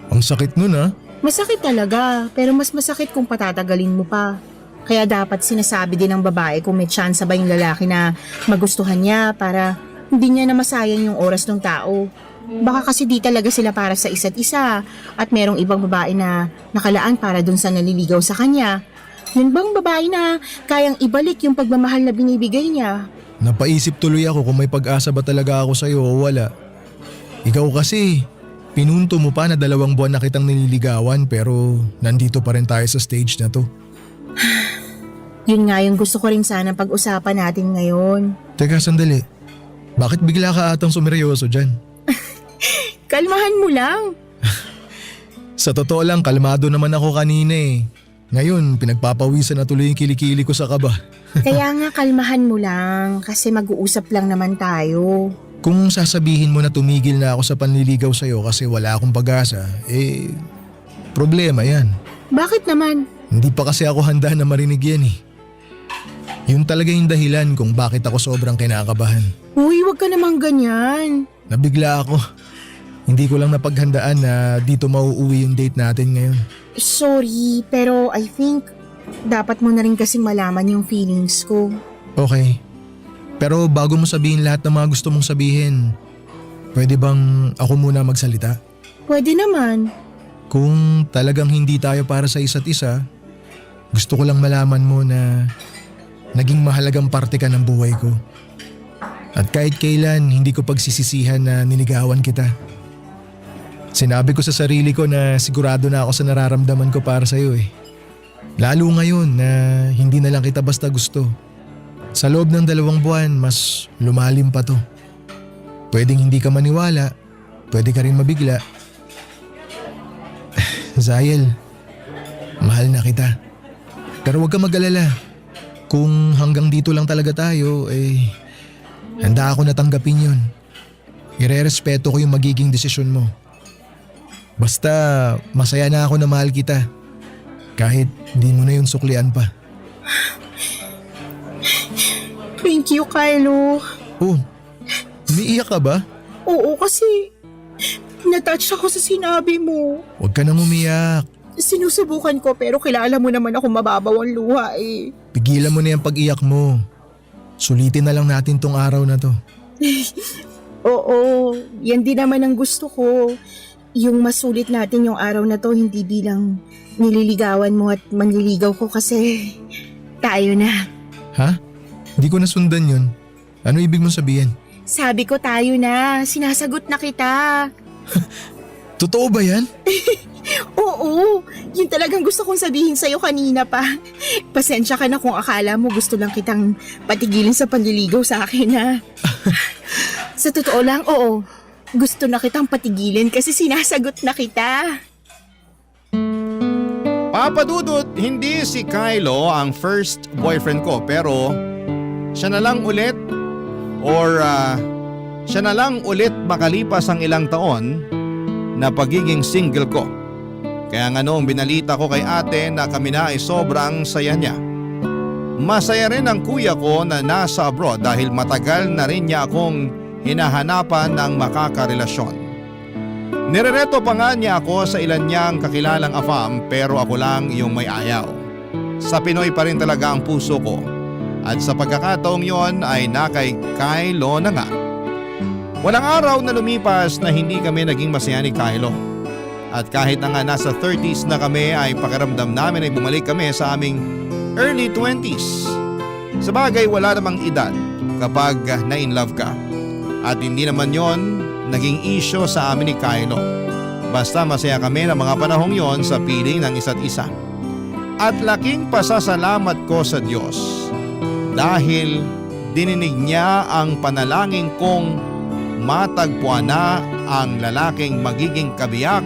Speaker 11: Ang sakit nun
Speaker 10: Masakit talaga, pero mas masakit kung patatagalin mo pa. Kaya dapat sinasabi din ng babae kung may chance ba yung lalaki na magustuhan niya para hindi niya na masayang yung oras ng tao. Baka kasi di talaga sila para sa isa't isa at merong ibang babae na nakalaan para dun sa naliligaw sa kanya. Yun bang babae na kayang ibalik yung pagmamahal na binibigay niya?
Speaker 11: Napaisip tuloy ako kung may pag-asa ba talaga ako sa'yo o wala. Ikaw kasi, pinunto mo pa na 2 buwan na kitang nililigawan pero nandito pa rin tayo sa stage na to.
Speaker 10: Yun nga yung gusto ko rin sana pag-usapan natin ngayon.
Speaker 11: Teka, sandali. Bakit bigla ka atang sumeryoso dyan?
Speaker 10: Kalmahan mo lang.
Speaker 11: Sa totoo lang, kalmado naman ako kanina eh. Ngayon, pinagpapawisan na tuloy yung kilikili ko sa kaba.
Speaker 10: Kaya nga kalmahan mo lang kasi mag-uusap lang naman tayo.
Speaker 11: Kung sasabihin mo na tumigil na ako sa panliligaw sa'yo kasi wala akong pag-asa, problema yan.
Speaker 10: Bakit naman?
Speaker 11: Hindi pa kasi ako handa na marinig yan eh. Yun talaga yung dahilan kung bakit ako sobrang kinakabahan.
Speaker 10: Uy, wag ka namang ganyan.
Speaker 11: Nabigla ako. Hindi ko lang napaghandaan na dito mauuwi yung date natin ngayon.
Speaker 10: Sorry, pero I think dapat mo na rin kasing malaman yung feelings ko.
Speaker 11: Okay. Pero bago mo sabihin lahat ng mga gusto mong sabihin, pwede bang ako muna magsalita?
Speaker 10: Pwede naman.
Speaker 11: Kung talagang hindi tayo para sa isa't isa, gusto ko lang malaman mo na naging mahalagang parte ka ng buhay ko. At kahit kailan, hindi ko pagsisisihan na niligawan kita. Sinabi ko sa sarili ko na sigurado na ako sa nararamdaman ko para sa'yo eh. Lalo ngayon na hindi na lang kita basta gusto. Sa loob ng 2 buwan, mas lumalim pa to. Pwedeng hindi ka maniwala, pwede ka rin mabigla. Zayel, mahal na kita. Pero huwag ka mag-alala. kung hanggang dito lang talaga tayo, handa ako na tanggapin yun. Irerespeto ko yung magiging desisyon mo. Basta masaya na ako na mahal kita. Kahit di mo na yung suklian pa.
Speaker 10: Thank you, Kylo.
Speaker 11: Oh, umiiyak ka ba?
Speaker 10: Oo, kasi natouch ako sa sinabi mo.
Speaker 11: Huwag ka nang umiyak.
Speaker 10: Sinusubukan ko pero kilala mo naman ako mababaw ang luha eh.
Speaker 11: Pigilan mo na yung pag-iyak mo. Sulitin na lang natin tong araw na to.
Speaker 10: Oo, yan din naman ang gusto ko. Yung masulit natin yung araw na to hindi bilang nililigawan mo at manliligaw ko kasi tayo na.
Speaker 11: Ha? Hindi ko nasundan yun. Ano ibig mong sabihin?
Speaker 10: Sabi ko tayo na, sinasagot na kita.
Speaker 11: Totoo ba yan?
Speaker 10: Oo, yun talagang gusto kong sabihin sa'yo kanina pa. Pasensya ka na kung akala mo gusto lang kitang patigilin sa panliligaw sa akin ha. Sa totoo lang, oo. Gusto na kitang patigilin kasi sinasagot na kita.
Speaker 5: Papa Dudut, hindi si Kylo ang first boyfriend ko pero siya na lang ulit makalipas ang ilang taon na pagiging single ko. Kaya nga noong binalita ko kay ate na kami na ay sobrang saya niya. Masaya rin ang kuya ko na nasa abroad dahil matagal na rin niya akong hinahanapan ng makakarelasyon. Nirereto pa nga niya ako sa ilan niyang kakilalang afam pero ako lang yung may ayaw. Sa Pinoy pa rin talaga ang puso ko at sa pagkakataong yon ay nakay Kylo na nga. Walang araw na lumipas na hindi kami naging masaya ni Kylo. At kahit na nga nasa 30s na kami ay pakiramdam namin ay bumalik kami sa aming early 20s. Sabagay wala namang edad kapag na-in-love ka. At hindi naman yon naging issue sa amin ni Kylo. Basta masaya kami ng mga panahong yon sa piling ng isa't isa. At laking pasasalamat ko sa Diyos dahil dininig niya ang panalangin kong matagpuan na ang lalaking magiging kabiyak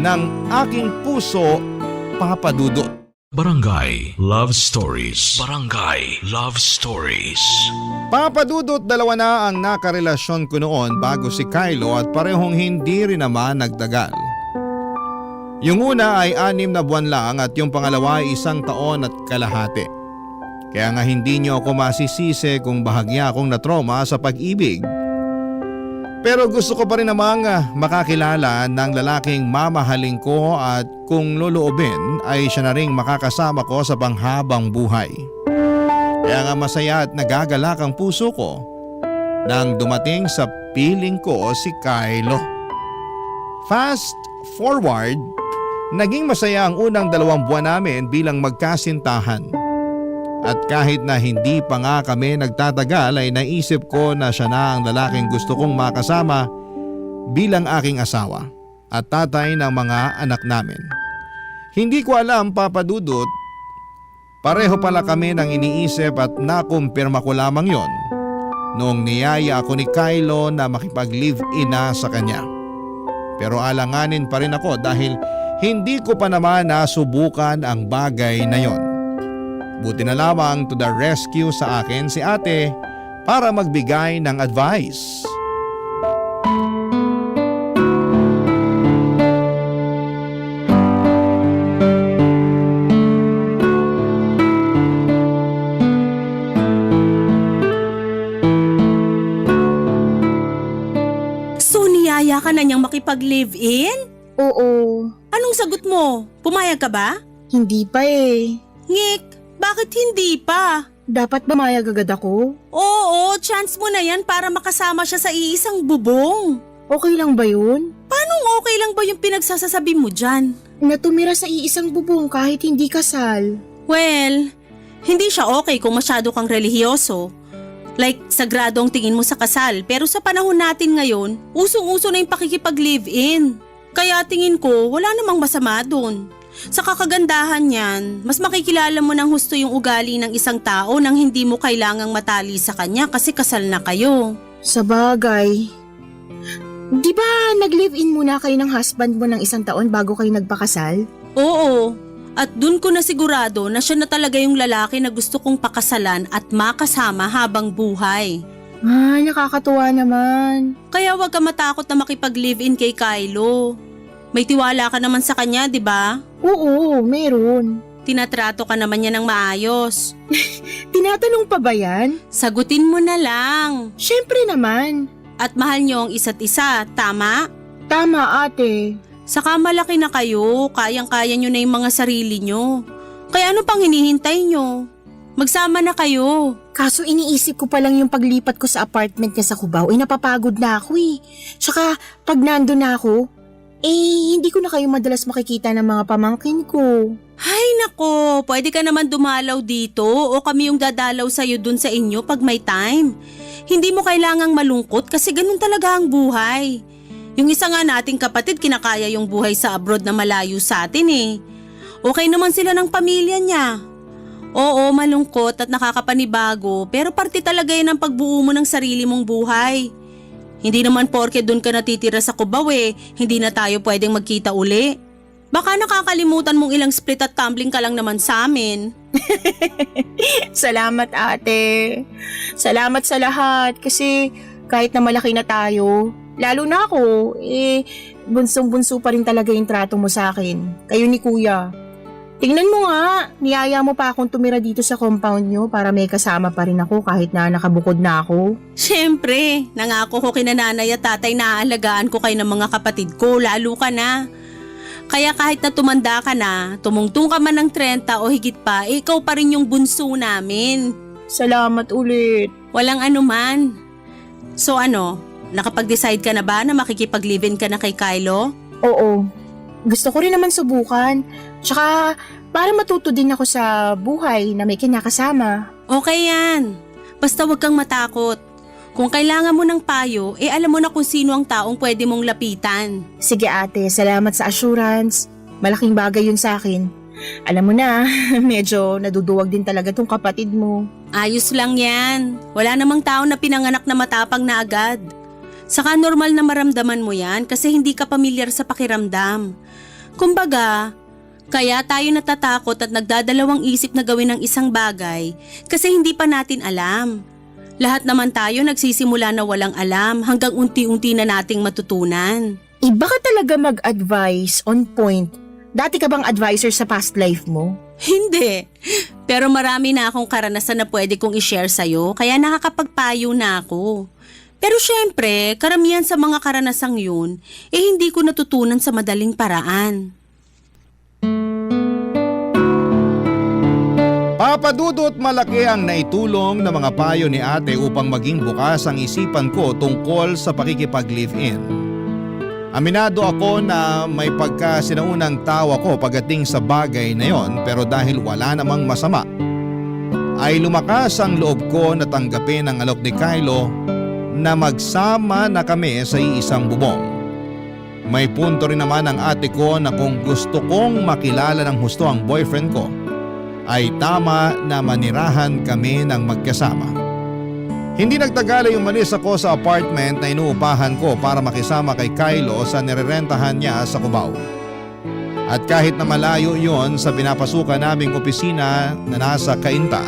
Speaker 5: ng aking puso, Papa Dudut.
Speaker 3: Barangay Love Stories. Barangay Love Stories.
Speaker 5: Papa Dudut, dalawa na ang nakarelasyon ko noon bago si Kylo at parehong hindi rin naman nagtagal. Yung una ay 6 na buwan lang at yung pangalawa ay 1 taon at kalahati. Kaya nga hindi niyo ako masisisi kung bahagya akong natroma sa pag-ibig. Pero gusto ko pa rin namang makakilala ng lalaking mamahalin ko at kung loloobin ay siya na ring makakasama ko sa panghabang buhay. Kaya nga masaya at nagagalak ang puso ko nang dumating sa piling ko si Kylo. Fast forward, naging masaya ang unang 2 buwan namin bilang magkasintahan. At kahit na hindi pa nga kami nagtatagal ay naisip ko na siya na ang lalaking gusto kong makasama bilang aking asawa at tatay ng mga anak namin. Hindi ko alam, Papa Dudut, pareho pala kami nang iniisip at nakumpirma ko lamang yon noong niyaya ako ni Kylo na makipag-live-in na sa kanya. Pero alanganin pa rin ako dahil hindi ko pa naman nasubukan ang bagay na yon. Buti na lamang to the rescue sa akin si ate para magbigay ng advice.
Speaker 6: So niyaya ka na niyang makipag-live-in?
Speaker 10: Oo,
Speaker 6: Anong sagot mo? Pumayag ka ba?
Speaker 10: hindi pa eh.
Speaker 6: Ngik, bakit hindi pa?
Speaker 10: Dapat ba mayag agad ako?
Speaker 6: Oo, chance mo na yan para makasama siya sa iisang bubong.
Speaker 10: Okay lang ba yun?
Speaker 6: Paano okay lang ba yung pinagsasasabi mo dyan?
Speaker 10: Na tumira sa iisang bubong kahit hindi kasal.
Speaker 6: Well, hindi siya okay kung masyado kang relihiyoso. Like, sagrado ang tingin mo sa kasal. Pero sa panahon natin ngayon, usong-uso na yung pakikipag-live-in. Kaya tingin ko, wala namang masama dun. Sa kakagandahan niyan, mas makikilala mo ng husto yung ugali ng isang tao nang hindi mo kailangang matali sa kanya kasi kasal na kayo.
Speaker 10: Sa bagay. Di ba nag-live-in muna kayo ng husband mo ng 1 taon bago kayo nagpakasal?
Speaker 6: Oo.
Speaker 12: At dun ko na sigurado na siya na talaga yung lalaki na gusto kong pakasalan at makasama habang buhay.
Speaker 10: Ay, nakakatuwa naman.
Speaker 12: Kaya huwag ka matakot na makipag-live-in kay Kylo. May tiwala ka naman sa kanya, di ba?
Speaker 10: Oo, meron.
Speaker 12: Tinatrato ka naman niya ng maayos.
Speaker 10: Tinatanong pa ba yan?
Speaker 12: Sagutin mo na lang.
Speaker 10: Syempre naman.
Speaker 12: At mahal niyo ang isa't isa, tama?
Speaker 10: Tama, ate.
Speaker 12: Saka malaki na kayo, kayang-kaya nyo na yung mga sarili nyo. Kaya ano pang hinihintay nyo? Magsama na kayo.
Speaker 10: Kaso iniisip ko pa lang yung paglipat ko sa apartment niya sa Cubao, napapagod na ako eh. Tsaka pag nandun na ako, hindi ko na kayo madalas makikita ng mga pamangkin ko.
Speaker 12: Ay nako, pwede ka naman dumalaw dito o kami yung dadalaw sa'yo dun sa inyo pag may time. Hindi mo kailangang malungkot kasi ganun talaga ang buhay. Yung isa nga nating kapatid kinakaya yung buhay sa abroad na malayo sa atin eh. Okay naman sila ng pamilya niya. Oo, malungkot at nakakapanibago pero parte talaga yan ang pagbuo mo ng sarili mong buhay. Hindi naman porke doon ka natitira sa Cubao hindi na tayo pwedeng magkita uli. Baka nakakalimutan mong ilang split at tumbling ka lang naman sa amin.
Speaker 10: Salamat ate. Salamat sa lahat kasi kahit na malaki na tayo, lalo na ako, bunsong-bunso pa rin talaga yung trato mo sa akin. Kayo ni kuya. Tingnan mo nga, niyaya mo pa akong tumira dito sa compound nyo para may kasama pa rin ako kahit na nakabukod na ako.
Speaker 12: Siyempre, nangako ko kina nanay at tatay na aalagaan ko kayo ng mga kapatid ko, lalo ka na. Kaya kahit na tumanda ka na, tumungtong ka man ng 30 o higit pa, ikaw pa rin yung bunso namin.
Speaker 10: Salamat ulit.
Speaker 12: Walang anuman. So ano, nakapag-decide ka na ba na makikipag-live-in ka na kay Kylo?
Speaker 10: Oo. Gusto ko rin naman subukan. Tsaka para matuto din ako sa buhay na may kinakasama.
Speaker 12: Okay yan. Basta huwag kang matakot. Kung kailangan mo ng payo, alam mo na kung sino ang taong pwede mong lapitan.
Speaker 10: Sige ate, salamat sa assurance. Malaking bagay yun sa akin. Alam mo na, medyo naduduwag din talaga tong kapatid mo.
Speaker 12: Ayos lang yan. Wala namang tao na pinanganak na matapang na agad. Saka normal na maramdaman mo yan kasi hindi ka pamilyar sa pakiramdam. Kumbaga, kaya tayo natatakot at nagdadalawang isip na gawin ng isang bagay kasi hindi pa natin alam. Lahat naman tayo nagsisimula na walang alam hanggang unti-unti na nating matutunan.
Speaker 10: Iba ka talaga mag-advise on point. Dati ka bang advisor sa past life mo?
Speaker 12: Hindi. Pero marami na akong karanasan na pwede kong i-share sa'yo kaya nakakapagpayo na ako. Pero syempre, karamihan sa mga karanasang yun, hindi ko natutunan sa madaling paraan.
Speaker 5: Papadudot malaki ang naitulong na mga payo ni ate upang maging bukas ang isipan ko tungkol sa pakikipag-live-in. Aminado ako na may pagkasinaunang tawa ko pagdating sa bagay na yon pero dahil wala namang masama, ay lumakas ang loob ko na tanggapin ang alok ni Kylo na magsama na kami sa iisang bubong. May punto rin naman ang ate ko na kung gusto kong makilala ng husto ang boyfriend ko, ay tama na manirahan kami ng magkasama. Hindi nagtagal ay umalis ako sa apartment na inuupahan ko para makisama kay Kylo sa nirerentahan niya sa Cubao. At kahit na malayo yon sa pinapasukan naming opisina na nasa Cainta,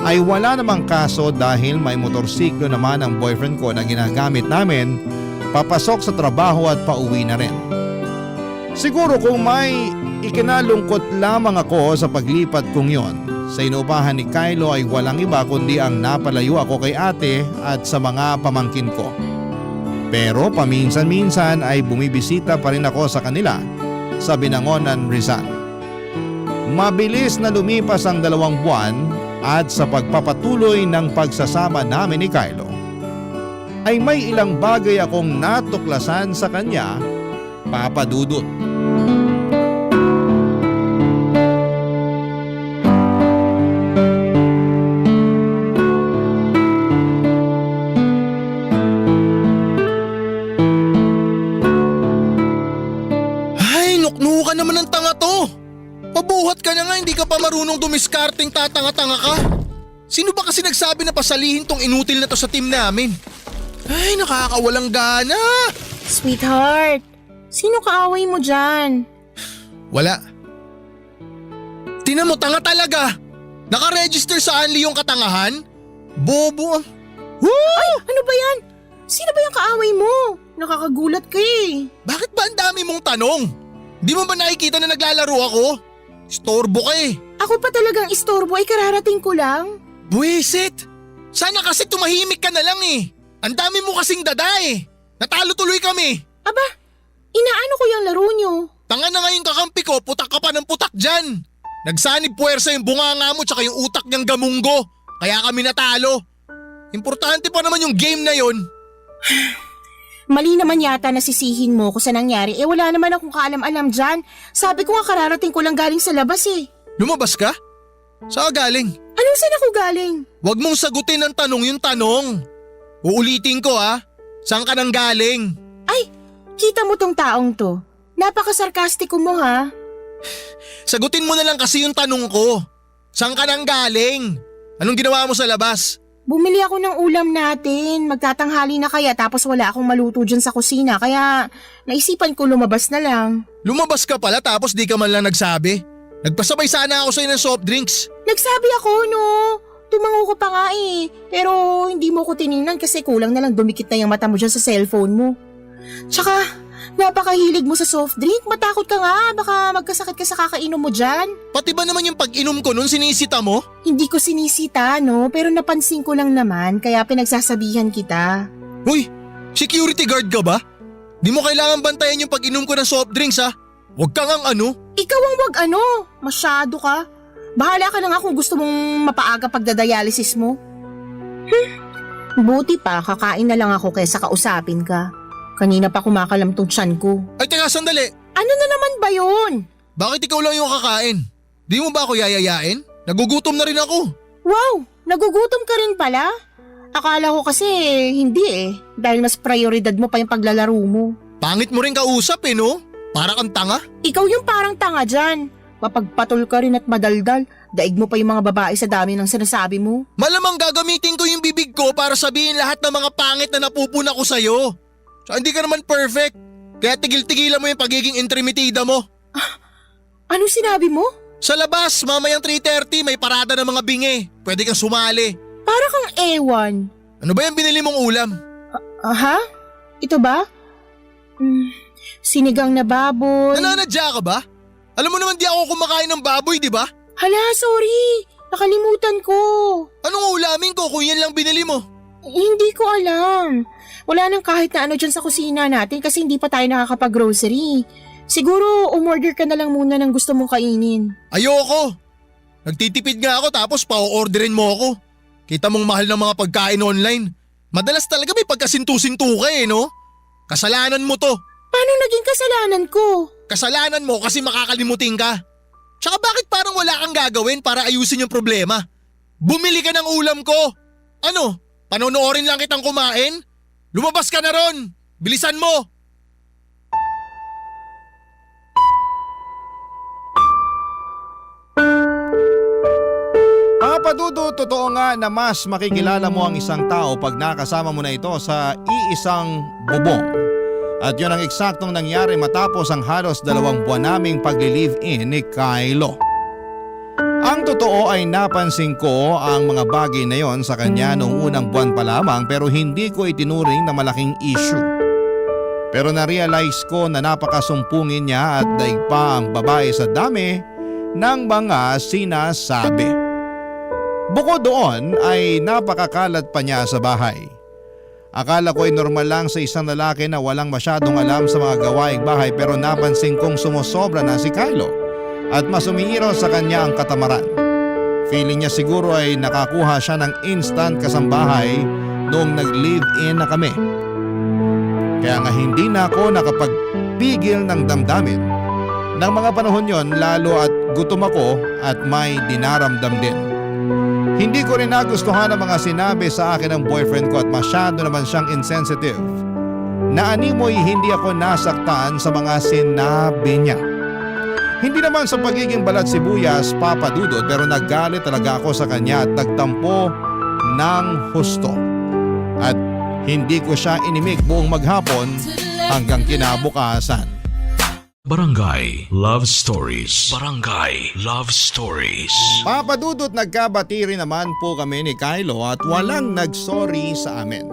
Speaker 5: ay wala namang kaso dahil may motorsiklo naman ang boyfriend ko na ginagamit namin papasok sa trabaho at pauwi na rin. Siguro kung may ikinalungkot lamang ako sa paglipat kong yon sa inuupahan ni Kylo ay walang iba kundi ang napalayo ako kay ate at sa mga pamangkin ko. Pero paminsan-minsan ay bumibisita pa rin ako sa kanila sa Binangonan, Rizal. Mabilis na lumipas ang 2 buwan at sa pagpapatuloy ng pagsasama namin ni Kylo ay may ilang bagay akong natuklasan sa kanya, Papa Dudut.
Speaker 11: Ay, nuknukan naman ng tanga to! Pabuhat ka na nga, hindi ka pa marunong dumiskarting tatanga-tanga ka. Sino ba kasi nagsabi na pasalihin tong inutil na to sa team namin? Ay, nakakawalang gana!
Speaker 10: Sweetheart, sino kaaway mo dyan?
Speaker 11: Wala. Tingnan mo, tanga talaga. Naka-register sa Anli yung katangahan? Bobo.
Speaker 10: Ay, ano ba yan? Sino ba yung kaaway mo? Nakakagulat ka eh.
Speaker 11: Bakit ba ang dami mong tanong? Di mo ba nakikita na naglalaro ako? Istorbo ka eh.
Speaker 10: Ako pa talagang istorbo ay kararating ko lang.
Speaker 11: Buwisit! Sana kasi tumahimik ka na lang eh. Ang dami mo kasing dada eh. Natalo tuloy kami.
Speaker 10: Aba, inaano ko yung laro nyo?
Speaker 11: Tanga na nga yung kakampi ko, putak ka pa ng putak dyan. Nagsanib puwersa yung bunganga mo tsaka yung utak niyang gamunggo. Kaya kami natalo. Importante pa naman yung game na yon.
Speaker 10: Mali naman yata na sisihin mo ko sa nangyari. Wala naman akong kaalam-alam dyan. Sabi ko nga kararating ko lang galing sa labas eh.
Speaker 11: Lumabas ka? Saan ka galing?
Speaker 10: Anong saan ako galing?
Speaker 11: Huwag mong sagutin ng tanong yung tanong. Uulitin ko ha. Saan ka nang galing?
Speaker 10: Ay, kita mo tong taong to. Napaka-sarkastiko mo ha.
Speaker 11: Sagutin mo na lang kasi yung tanong ko. Saan ka nang galing? Anong ginawa mo sa labas?
Speaker 10: Bumili ako ng ulam natin. Magtatanghali na kaya tapos wala akong maluto dyan sa kusina. Kaya naisipan ko lumabas na lang.
Speaker 11: Lumabas ka pala tapos di ka man lang nagsabi. Nagpasabay sana ako sa'yo ng soft drinks.
Speaker 10: Nagsabi ako no. Tumango ko pa nga eh. Pero hindi mo ko tiningnan kasi kulang na lang dumikit na yung mata mo dyan sa cellphone mo. Tsaka napakahilig mo sa soft drink. Matakot ka nga. Baka magkasakit ka sa kakainom mo dyan.
Speaker 11: Pati ba naman yung pag-inom ko nun sinisita mo?
Speaker 10: Hindi ko sinisita no. Pero napansin ko lang naman. Kaya pinagsasabihan kita.
Speaker 11: Uy, security guard ka ba? Di mo kailangan bantayan yung pag-inom ko ng soft drinks ha. Huwag kang ang ano.
Speaker 10: Ikaw ang wag ano. Masyado ka. Bahala ka na nga kung gusto mong mapaaga pagdadialysis mo. Buti pa, kakain na lang ako kaysa kausapin ka. Kanina pa kumakalam tong tiyan ko.
Speaker 11: Ay teka sandali.
Speaker 10: Ano na naman ba yun?
Speaker 11: Bakit ikaw lang yung kakain? Di mo ba ako yayayain? Nagugutom na rin ako.
Speaker 10: Wow, nagugutom ka rin pala? Akala ko kasi hindi eh. Dahil mas prioridad mo pa yung paglalaro mo.
Speaker 11: Pangit mo rin kausap eh no? Para kang tanga.
Speaker 10: Ikaw yung parang tanga dyan. Mapagpatol ka rin at madaldal. Daig mo pa yung mga babae sa dami ng sinasabi mo.
Speaker 11: Malamang gagamitin ko yung bibig ko para sabihin lahat ng mga pangit na napupuna ko sa'yo. So, hindi ka naman perfect. Kaya tigil-tigilan mo yung pagiging intrimitida mo.
Speaker 10: Anong sinabi mo?
Speaker 11: Sa labas, mamayang 3:30 may parada ng mga bingi. Pwede kang sumali.
Speaker 10: Para kang ewan.
Speaker 11: Ano ba yung binili mong ulam?
Speaker 10: Aha? Ito ba? Sinigang na baboy.
Speaker 11: Nananadya ka ba? Alam mo naman di ako kumakain ng baboy, di ba?
Speaker 10: Hala, sorry. Nakalimutan ko.
Speaker 11: Anong ulamin ko kung yan lang binili mo?
Speaker 10: Hindi ko alam. Wala nang kahit na ano dyan sa kusina natin kasi hindi pa tayo nakakapag-grocery. Siguro umorder ka na lang muna ng gusto mong kainin.
Speaker 11: Ayoko. Nagtitipid nga ako tapos pa-orderin mo ako. Kita mong mahal ng mga pagkain online. Madalas talaga may pagkasintu-sintu ka eh, no? Kasalanan mo to.
Speaker 10: Paano naging kasalanan ko?
Speaker 11: Kasalanan mo kasi makakalimutin ka. Tsaka bakit parang wala kang gagawin para ayusin yung problema? Bumili ka ng ulam ko. Ano? Panonoorin lang kitang kumain? Lumabas ka na ron! Bilisan mo!
Speaker 5: Mga padudo, totoo nga na mas makikilala mo ang isang tao pag nakasama mo na ito sa iisang bubong. At yun ang eksaktong nangyari matapos ang halos 2 buwan naming pagli-live-in ni Kylo. Ang totoo ay napansin ko ang mga bagay na yon sa kanya noong unang buwan pa lamang pero hindi ko itinuring na malaking issue. Pero na-realize ko na napakasumpungin niya at daig pa ang babae sa dami ng mga sinasabi. Bukod doon ay napakakalat pa niya sa bahay. Akala ko ay normal lang sa isang lalaki na walang masyadong alam sa mga gawaing bahay pero napansin kong sumusobra na si Kylo at mas umiiraw sa kanya ang katamaran. Feeling niya siguro ay nakakuha siya ng instant kasambahay noong nag-live-in na kami. Kaya nga hindi na ako nakapagpigil ng damdamin. Nang mga panahon yon lalo at gutom ako at may dinaramdam din. Hindi ko rin nagustuhan ang mga sinabi sa akin ng boyfriend ko at masyado naman siyang insensitive. Naanimoy hindi ako nasaktan sa mga sinabi niya. Hindi naman sa pagiging balat sibuyas, Papa Dudod, pero naggalit talaga ako sa kanya at nagtampo ng husto. At hindi ko siya inimik buong maghapon hanggang kinabukasan.
Speaker 3: Barangay Love Stories. Barangay Love Stories.
Speaker 5: Papadudot, nagkabati rin naman po kami ni Kylo at walang nagsorry sa amin.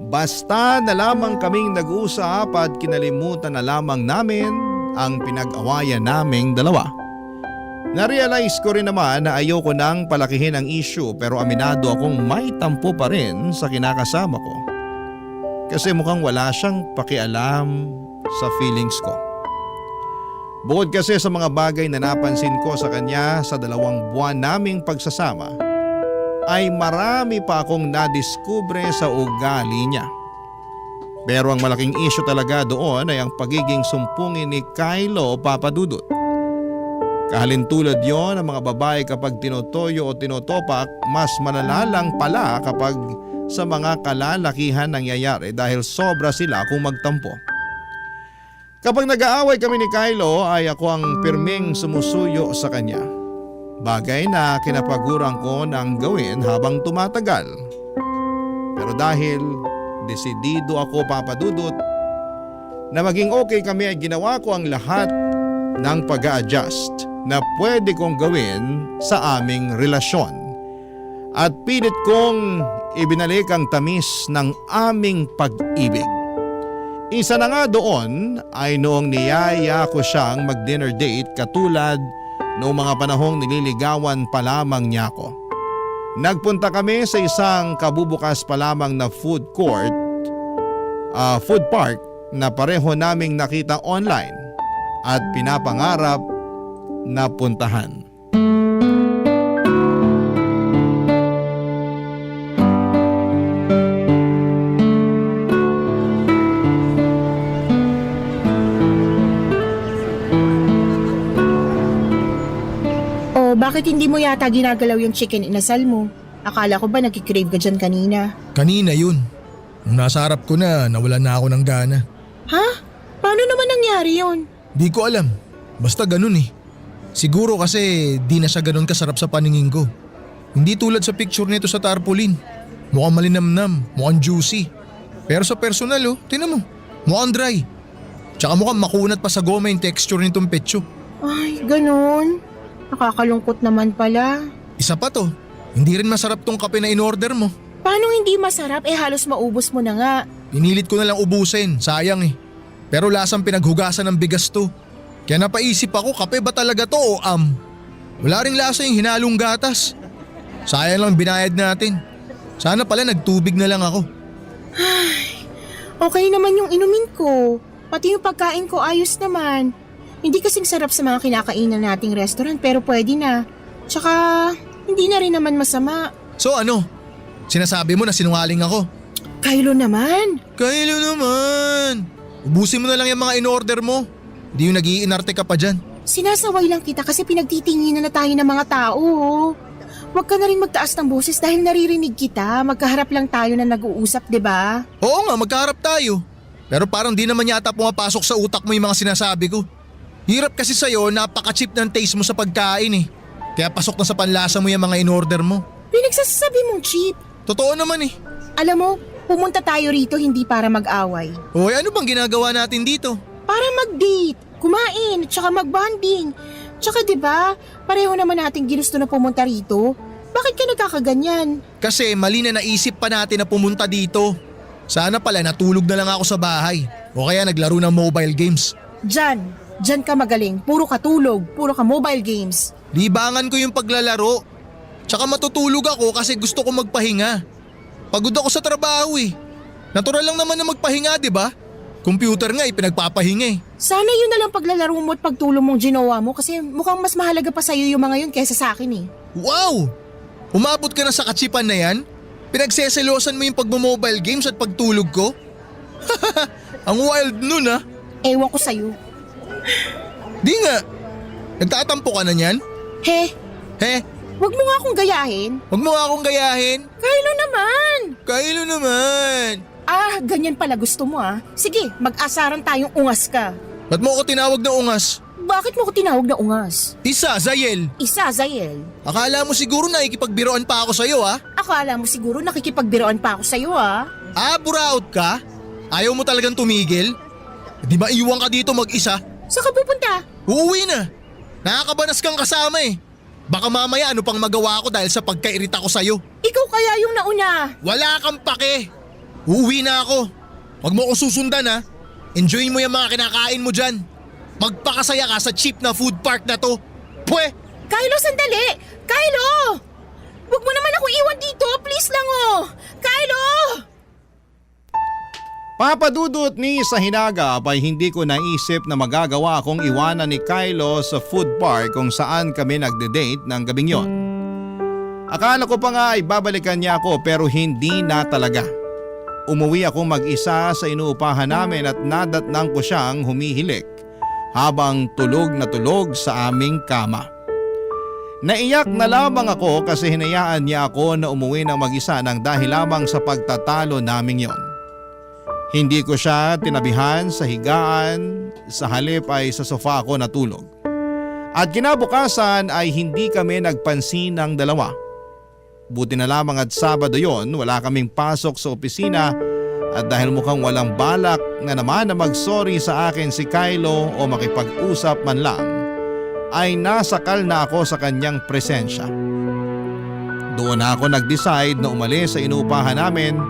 Speaker 5: Basta na lamang kaming nag-uusap at kinalimutan na lamang namin ang pinag-awayan naming dalawa. Narealize ko rin naman na ayoko nang palakihin ang issue, pero aminado akong may tampo pa rin sa kinakasama ko. Kasi mukhang wala siyang pakialam sa feelings ko. Bukod kasi sa mga bagay na napansin ko sa kanya sa 2 buwan naming pagsasama, ay marami pa akong nadiskubre sa ugali niya. Pero ang malaking issue talaga doon ay ang pagiging sumpungin ni Kylo, Papadudot. Kahalintulad yon ng mga babae kapag tinotoyo o tinotopak, mas malala lang pala kapag sa mga kalalakihan nangyayari dahil sobra sila kung magtampo. Kapag nag-aaway kami ni Kylo ay ako ang pirming sumusuyo sa kanya. Bagay na kinapaguran ko ng gawin habang tumatagal. Pero dahil desidido ako, Papadudot, na maging okay kami, ay ginawa ko ang lahat ng pag-a-adjust na pwede kong gawin sa aming relasyon. At pilit kong ibinalik ang tamis ng aming pag-ibig. Isa na nga doon ay noong niyaya ko siyang mag-dinner date katulad noong mga panahong nililigawan pa lamang niya ako. Nagpunta kami sa isang kabubukas pa lamang na food park na pareho naming nakita online at pinapangarap na puntahan.
Speaker 10: Bakit hindi mo yata ginagalaw yung chicken inasal mo? Akala ko ba nagkikrave ka dyan kanina?
Speaker 11: Kanina yun. Nung nasa harap ko na, nawalan na ako ng gana.
Speaker 10: Ha? Paano naman nangyari yun?
Speaker 11: Di ko alam. Basta ganun eh. Siguro kasi di na siya ganun kasarap sa paningin ko. Hindi tulad sa picture nito sa tarpaulin. Mukhang malinamnam, mukhang juicy. Pero sa personal tinan mo, mukhang dry. Tsaka mukhang makunat pa sa goma yung texture nitong petso.
Speaker 10: Ay, ganun. Nakakalungkot naman pala.
Speaker 11: Isa pa to, hindi rin masarap tong kape na in-order mo.
Speaker 10: Paano hindi masarap? Halos maubos mo na nga.
Speaker 11: Pinilit ko na lang ubusin, sayang eh. Pero lasang pinaghugasan ng bigas to. Kaya napaisip ako, kape ba talaga to o Wala ring lasa yung hinalong gatas. Sayang lang binayad natin. Sana pala nagtubig na lang ako.
Speaker 10: Ay, okay naman yung inumin ko. Pati yung pagkain ko ayos naman. Hindi kasing sarap sa mga kinakainan nating restaurant pero pwede na. Tsaka hindi na rin naman masama.
Speaker 11: So ano? Sinasabi mo na sinungaling ako?
Speaker 10: Kylo naman.
Speaker 11: Kylo naman. Ubusin mo na lang yung mga in-order mo. Hindi yung nag-iinarte ka pa dyan.
Speaker 10: Sinasaway lang kita kasi pinagtitinginan na tayo ng mga tao. Huwag ka na rin magtaas ng boses dahil naririnig kita. Magkaharap lang tayo na nag-uusap, di ba?
Speaker 11: Oo nga, magkaharap tayo. Pero parang di naman yata pumapasok sa utak mo yung mga sinasabi ko. Hirap kasi sa'yo, napaka-cheap ng taste mo sa pagkain eh. Kaya pasok na sa panlasa mo yung mga in-order mo.
Speaker 10: Pinagsasabi mong cheap.
Speaker 11: Totoo naman eh.
Speaker 10: Alam mo, pumunta tayo rito hindi para mag-away.
Speaker 11: Hoy, ano bang ginagawa natin dito?
Speaker 10: Para mag-date, kumain, tsaka mag-bonding. Tsaka diba, pareho naman natin ginusto na pumunta rito. Bakit ka nagkakaganyan?
Speaker 11: Kasi mali na naisip pa natin na pumunta dito. Sana pala natulog na lang ako sa bahay. O kaya naglaro ng mobile games.
Speaker 10: Diyan ka magaling. Puro ka tulog, puro ka mobile games.
Speaker 11: Libangan ko yung paglalaro. Tsaka matutulog ako kasi gusto ko magpahinga. Pagod ako sa trabaho eh. Natural lang naman na magpahinga, di ba? Computer nga pinagpapahinga eh.
Speaker 10: Sana yun na lang paglalaro mo at pagtulong mong ginawa mo kasi mukhang mas mahalaga pa sa'yo yung mga yun kaysa sa akin eh.
Speaker 11: Wow! Umabot ka na sa katsipan na yan? Pinagseselosan mo yung pagmo-mobile games at pagtulog ko? Ang wild nun ah.
Speaker 10: Ewan ko sa'yo.
Speaker 11: Di nga. Nagtatampo ka na niyan?
Speaker 10: He? Huwag mo nga akong gayahin.
Speaker 11: Huwag mo nga akong gayahin.
Speaker 10: Kylo naman.
Speaker 11: Kylo naman.
Speaker 10: Ganyan pala gusto mo ah. Sige, mag-asaran tayong ungas ka.
Speaker 11: Ba't mo ako tinawag na ungas?
Speaker 10: Bakit mo ko tinawag na ungas?
Speaker 11: Isa, Zayel.
Speaker 10: Akala
Speaker 11: mo siguro nakikipagbiroan pa ako sa'yo ah.
Speaker 10: Akala mo siguro nakikipagbiroan pa ako sa'yo ah.
Speaker 11: Buraot ka? Ayaw mo talagang tumigil? Di ba iwan ka dito mag-isa?
Speaker 10: Saan ka pupunta?
Speaker 11: Uuwi na. Nakakabanas kang kasama eh. Baka mamaya ano pang magawa ko dahil sa pagkairita ko sa'yo.
Speaker 10: Ikaw kaya yung nauna.
Speaker 11: Wala kang pake. Uuwi na ako. Huwag mo akong susundan ha. Enjoyin mo yung mga kinakain mo dyan. Magpakasaya ka sa cheap na food park na to. Pwe!
Speaker 10: Kylo, sandali! Kylo! Huwag mo naman ako iwan dito. Please lang oh. Kylo!
Speaker 5: Papadudot ni sa hinagap ay hindi ko naisip na magagawa akong iwanan ni Kylo sa food park kung saan kami nagde-date ng gabing yon. Akala ko pa nga ay babalikan niya ako pero hindi na talaga. Umuwi ako mag-isa sa inuupahan namin at nadatnang ko siyang humihilik habang tulog na tulog sa aming kama. Naiyak na lamang ako kasi hinayaan niya ako na umuwi ng mag-isa nang dahil lamang sa pagtatalo naming yon. Hindi ko siya tinabihan sa higaan, sa halip ay sa sofa ako natulog. At kinabukasan ay hindi kami nagpansin ng dalawa. Buti na lamang at Sabado yon wala kaming pasok sa opisina at dahil mukhang walang balak na naman na mag-sorry sa akin si Kylo o makipag-usap man lang, ay nasakal na ako sa kanyang presensya. Doon ako nag-decide na umalis sa inuupahan namin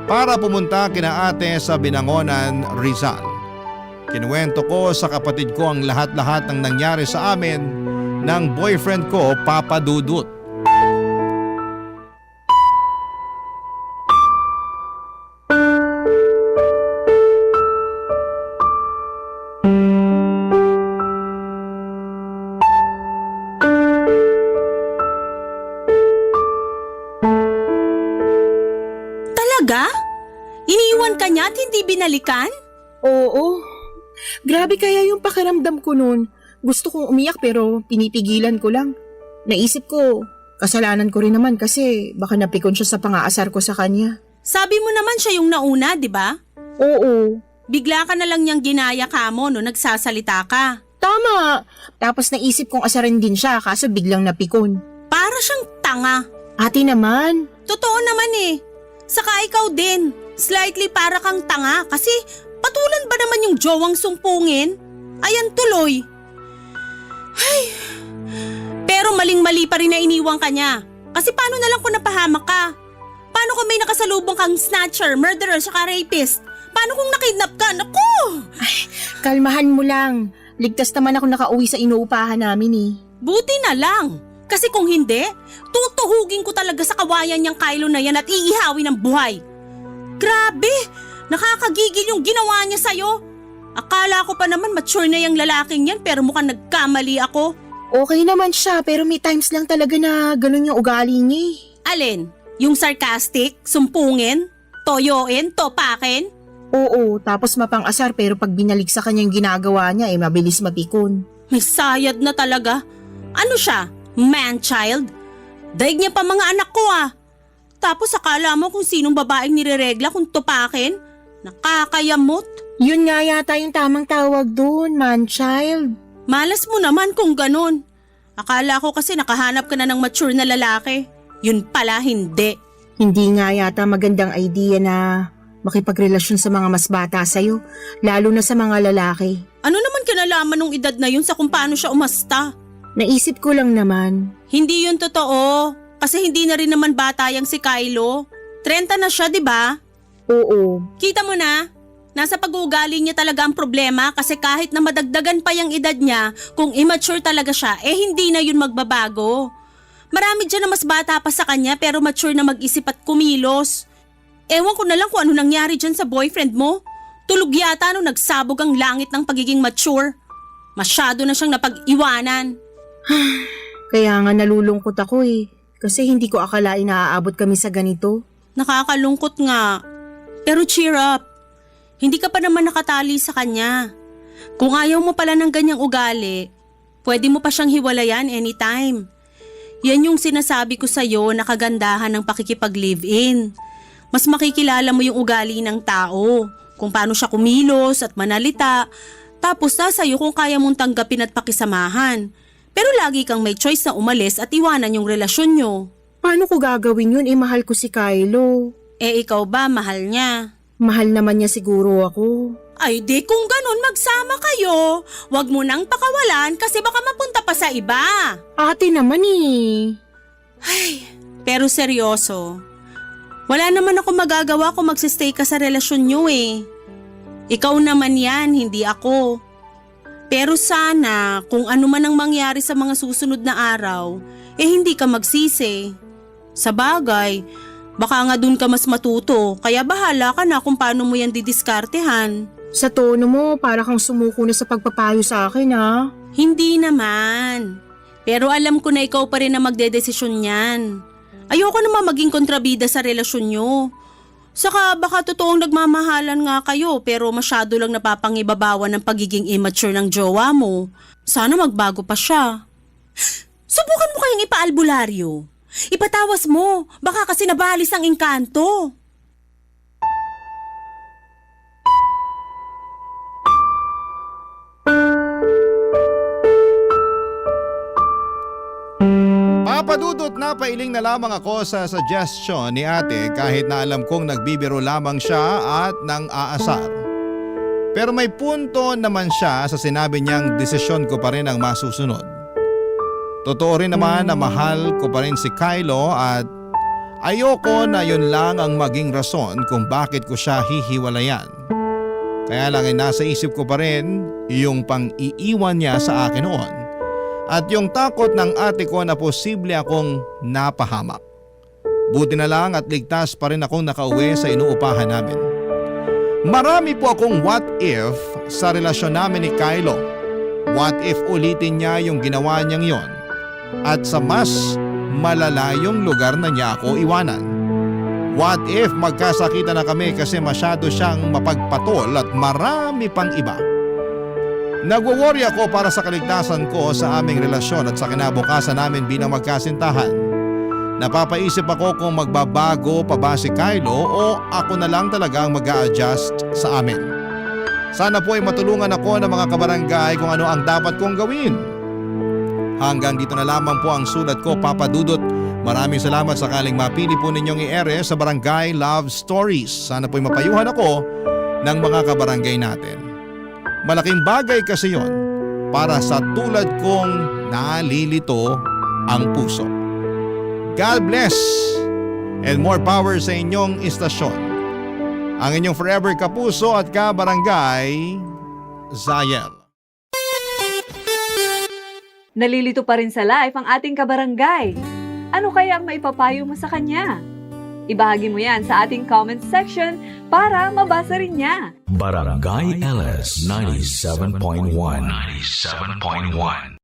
Speaker 5: para pumunta kina ate sa Binangonan, Rizal. Kinuwento ko sa kapatid ko ang lahat-lahat ng nangyari sa amin ng boyfriend ko, Papa Dudut.
Speaker 12: Talaga? Iniiwan ka niya at hindi binalikan?
Speaker 10: Oo. Grabe kaya yung pakiramdam ko noon. Gusto kong umiyak pero pinipigilan ko lang. Naisip ko, kasalanan ko rin naman kasi baka napikon siya sa pang-aasar ko sa kanya.
Speaker 12: Sabi mo naman siya yung nauna, di ba?
Speaker 10: Oo.
Speaker 12: Bigla ka na lang niyang ginaya ka mo no nagsasalita ka.
Speaker 10: Tama. Tapos naisip kong asarin din siya kaso biglang napikon.
Speaker 12: Para siyang tanga.
Speaker 10: Ate naman.
Speaker 12: Totoo naman eh. Saka ikaw din. Slightly para kang tanga kasi patulan ba naman yung jowang sumpungin? Ayan tuloy. Ay. Pero maling-mali pa rin na iniwang ka niya. Kasi paano na lang kung napahamak ka? Paano kung may nakasalubong kang snatcher, murderer, saka rapist? Paano kung nakidnap ka? Naku!
Speaker 10: Ay, kalmahan mo lang. Ligtas naman ako nakauwi sa inuupahan namin eh.
Speaker 12: Buti na lang. Kasi kung hindi, tutuhugin ko talaga sa kawayan niyang Kylo na yan at iihawin ng buhay. Grabe! Nakakagigil yung ginawa niya sa'yo. Akala ko pa naman mature na yung lalaking yan pero mukhang nagkamali ako.
Speaker 10: Okay naman siya pero may times lang talaga na ganun yung ugali niya eh.
Speaker 12: Alin? Yung sarcastic, sumpungin, toyoin, topakin?
Speaker 10: Oo, tapos mapang-asar pero pag binalik sa kanya yung ginagawa niya eh mabilis mapikon.
Speaker 12: May sayad na talaga. Ano siya? Man-child? Daig niya pa mga anak ko ah. Tapos akala mo kung sinong babaeng nireregla kung topakin? Nakakayamot.
Speaker 10: Yun nga yata yung tamang tawag doon, man-child.
Speaker 12: Malas mo naman kung ganun. Akala ko kasi nakahanap ka na ng mature na lalaki. Yun pala hindi.
Speaker 10: Hindi nga yata magandang idea na makipagrelasyon sa mga mas bata sa'yo, lalo na sa mga lalaki.
Speaker 12: Ano naman kinalaman nung edad na yun sa kung paano siya umasta?
Speaker 10: Naisip ko lang naman.
Speaker 12: Hindi yun totoo. Kasi hindi na rin naman bata yang si Kylo. 30 na siya, di ba?
Speaker 10: Oo.
Speaker 12: Kita mo na? Nasa pag-uugali niya talaga ang problema kasi kahit na madagdagan pa yung edad niya, kung immature talaga siya, eh hindi na yun magbabago. Marami dyan na mas bata pa sa kanya pero mature na mag-isip at kumilos. Ewan ko na lang kung ano nangyari dyan sa boyfriend mo. Tulog yata nung nagsabog ang langit ng pagiging mature. Masyado na siyang napag-iwanan.
Speaker 10: Kaya nga nalulungkot ako eh. Kasi hindi ko akalain na aabot kami sa ganito.
Speaker 12: Nakakalungkot nga. Pero cheer up. Hindi ka pa naman nakatali sa kanya. Kung ayaw mo pala ng ganyang ugali, pwede mo pa siyang hiwalayan anytime. Yan yung sinasabi ko sa'yo na kagandahan ng pakikipag-live-in. Mas makikilala mo yung ugali ng tao, kung paano siya kumilos at manalita, tapos sa'yo kung kaya mong tanggapin at pakisamahan. Pero lagi kang may choice na umalis at iwanan yung relasyon nyo.
Speaker 10: Paano ko gagawin yun? Eh mahal ko si Kylo.
Speaker 12: Eh ikaw ba mahal niya?
Speaker 10: Mahal naman niya siguro ako.
Speaker 12: Ay di kung ganun magsama kayo. Huwag mo nang pakawalan kasi baka mapunta pa sa iba.
Speaker 10: Ate naman eh.
Speaker 12: Pero seryoso, wala naman ako magagawa kung magsistay ka sa relasyon nyo eh. Ikaw naman yan, hindi ako. Pero sana kung ano man ang mangyari sa mga susunod na araw, hindi ka magsisi. Sa bagay, baka nga dun ka mas matuto, kaya bahala ka na kung paano mo yan didiskartehan.
Speaker 10: Sa tono mo, para kang sumuko na sa pagpapayo sa akin ha.
Speaker 12: Hindi naman. Pero alam ko na ikaw pa rin na magdedesisyon yan. Ayoko naman maging kontrabida sa relasyon nyo. Saka baka totoong nagmamahalan nga kayo pero masyado lang napapangibabawan ng pagiging immature ng jowa mo. Sana magbago pa siya. Subukan mo kayong ipaalbularyo. Ipatawas mo, baka kasi nabalis ang engkanto.
Speaker 5: Papadudot na pailing na lamang ako sa suggestion ni ate kahit na alam kong nagbibiro lamang siya at nang aasar. Pero may punto naman siya sa sinabi niyang desisyon ko pa rin ang masusunod. Totoo rin naman na mahal ko pa rin si Kylo at ayoko na yun lang ang maging rason kung bakit ko siya hihiwalayan. Kaya lang ay nasa isip ko pa rin yung pang-iiwan niya sa akin noon. At yung takot ng ate ko na posible akong napahamak. Buti na lang at ligtas pa rin akong nakauwi sa inuupahan namin. Marami po akong what if sa relasyon namin ni Kylo. What if ulitin niya yung ginawa niyang yon at sa mas malalayong lugar na niya ako iwanan. What if magkasakitan na kami kasi masyado siyang mapagpatol at marami pang iba. Nagwo-worry ako para sa kaligtasan ko sa aming relasyon at sa kinabukasan namin bilang magkasintahan. Napapaisip ako kung magbabago pa ba si Kylo o ako na lang talaga ang mag-a-adjust sa amin. Sana po ay matulungan ako ng mga kabarangay kung ano ang dapat kong gawin. Hanggang dito na lamang po ang sulat ko, Papa Dudut. Maraming salamat sakaling mapili po ninyong i-ere sa Barangay Love Stories. Sana po'y mapayuhan ako ng mga kabarangay natin. Malaking bagay kasi yon para sa tulad kong nalilito ang puso. God bless and more power sa inyong istasyon. Ang inyong forever kapuso at kabarangay, Zayel.
Speaker 9: Nalilito pa rin sa life ang ating kabarangay. Ano kaya ang maipapayo mo sa kanya? Ibahagi mo yan sa ating comment section para mabasa rin niya.
Speaker 3: Barangay LS 97.1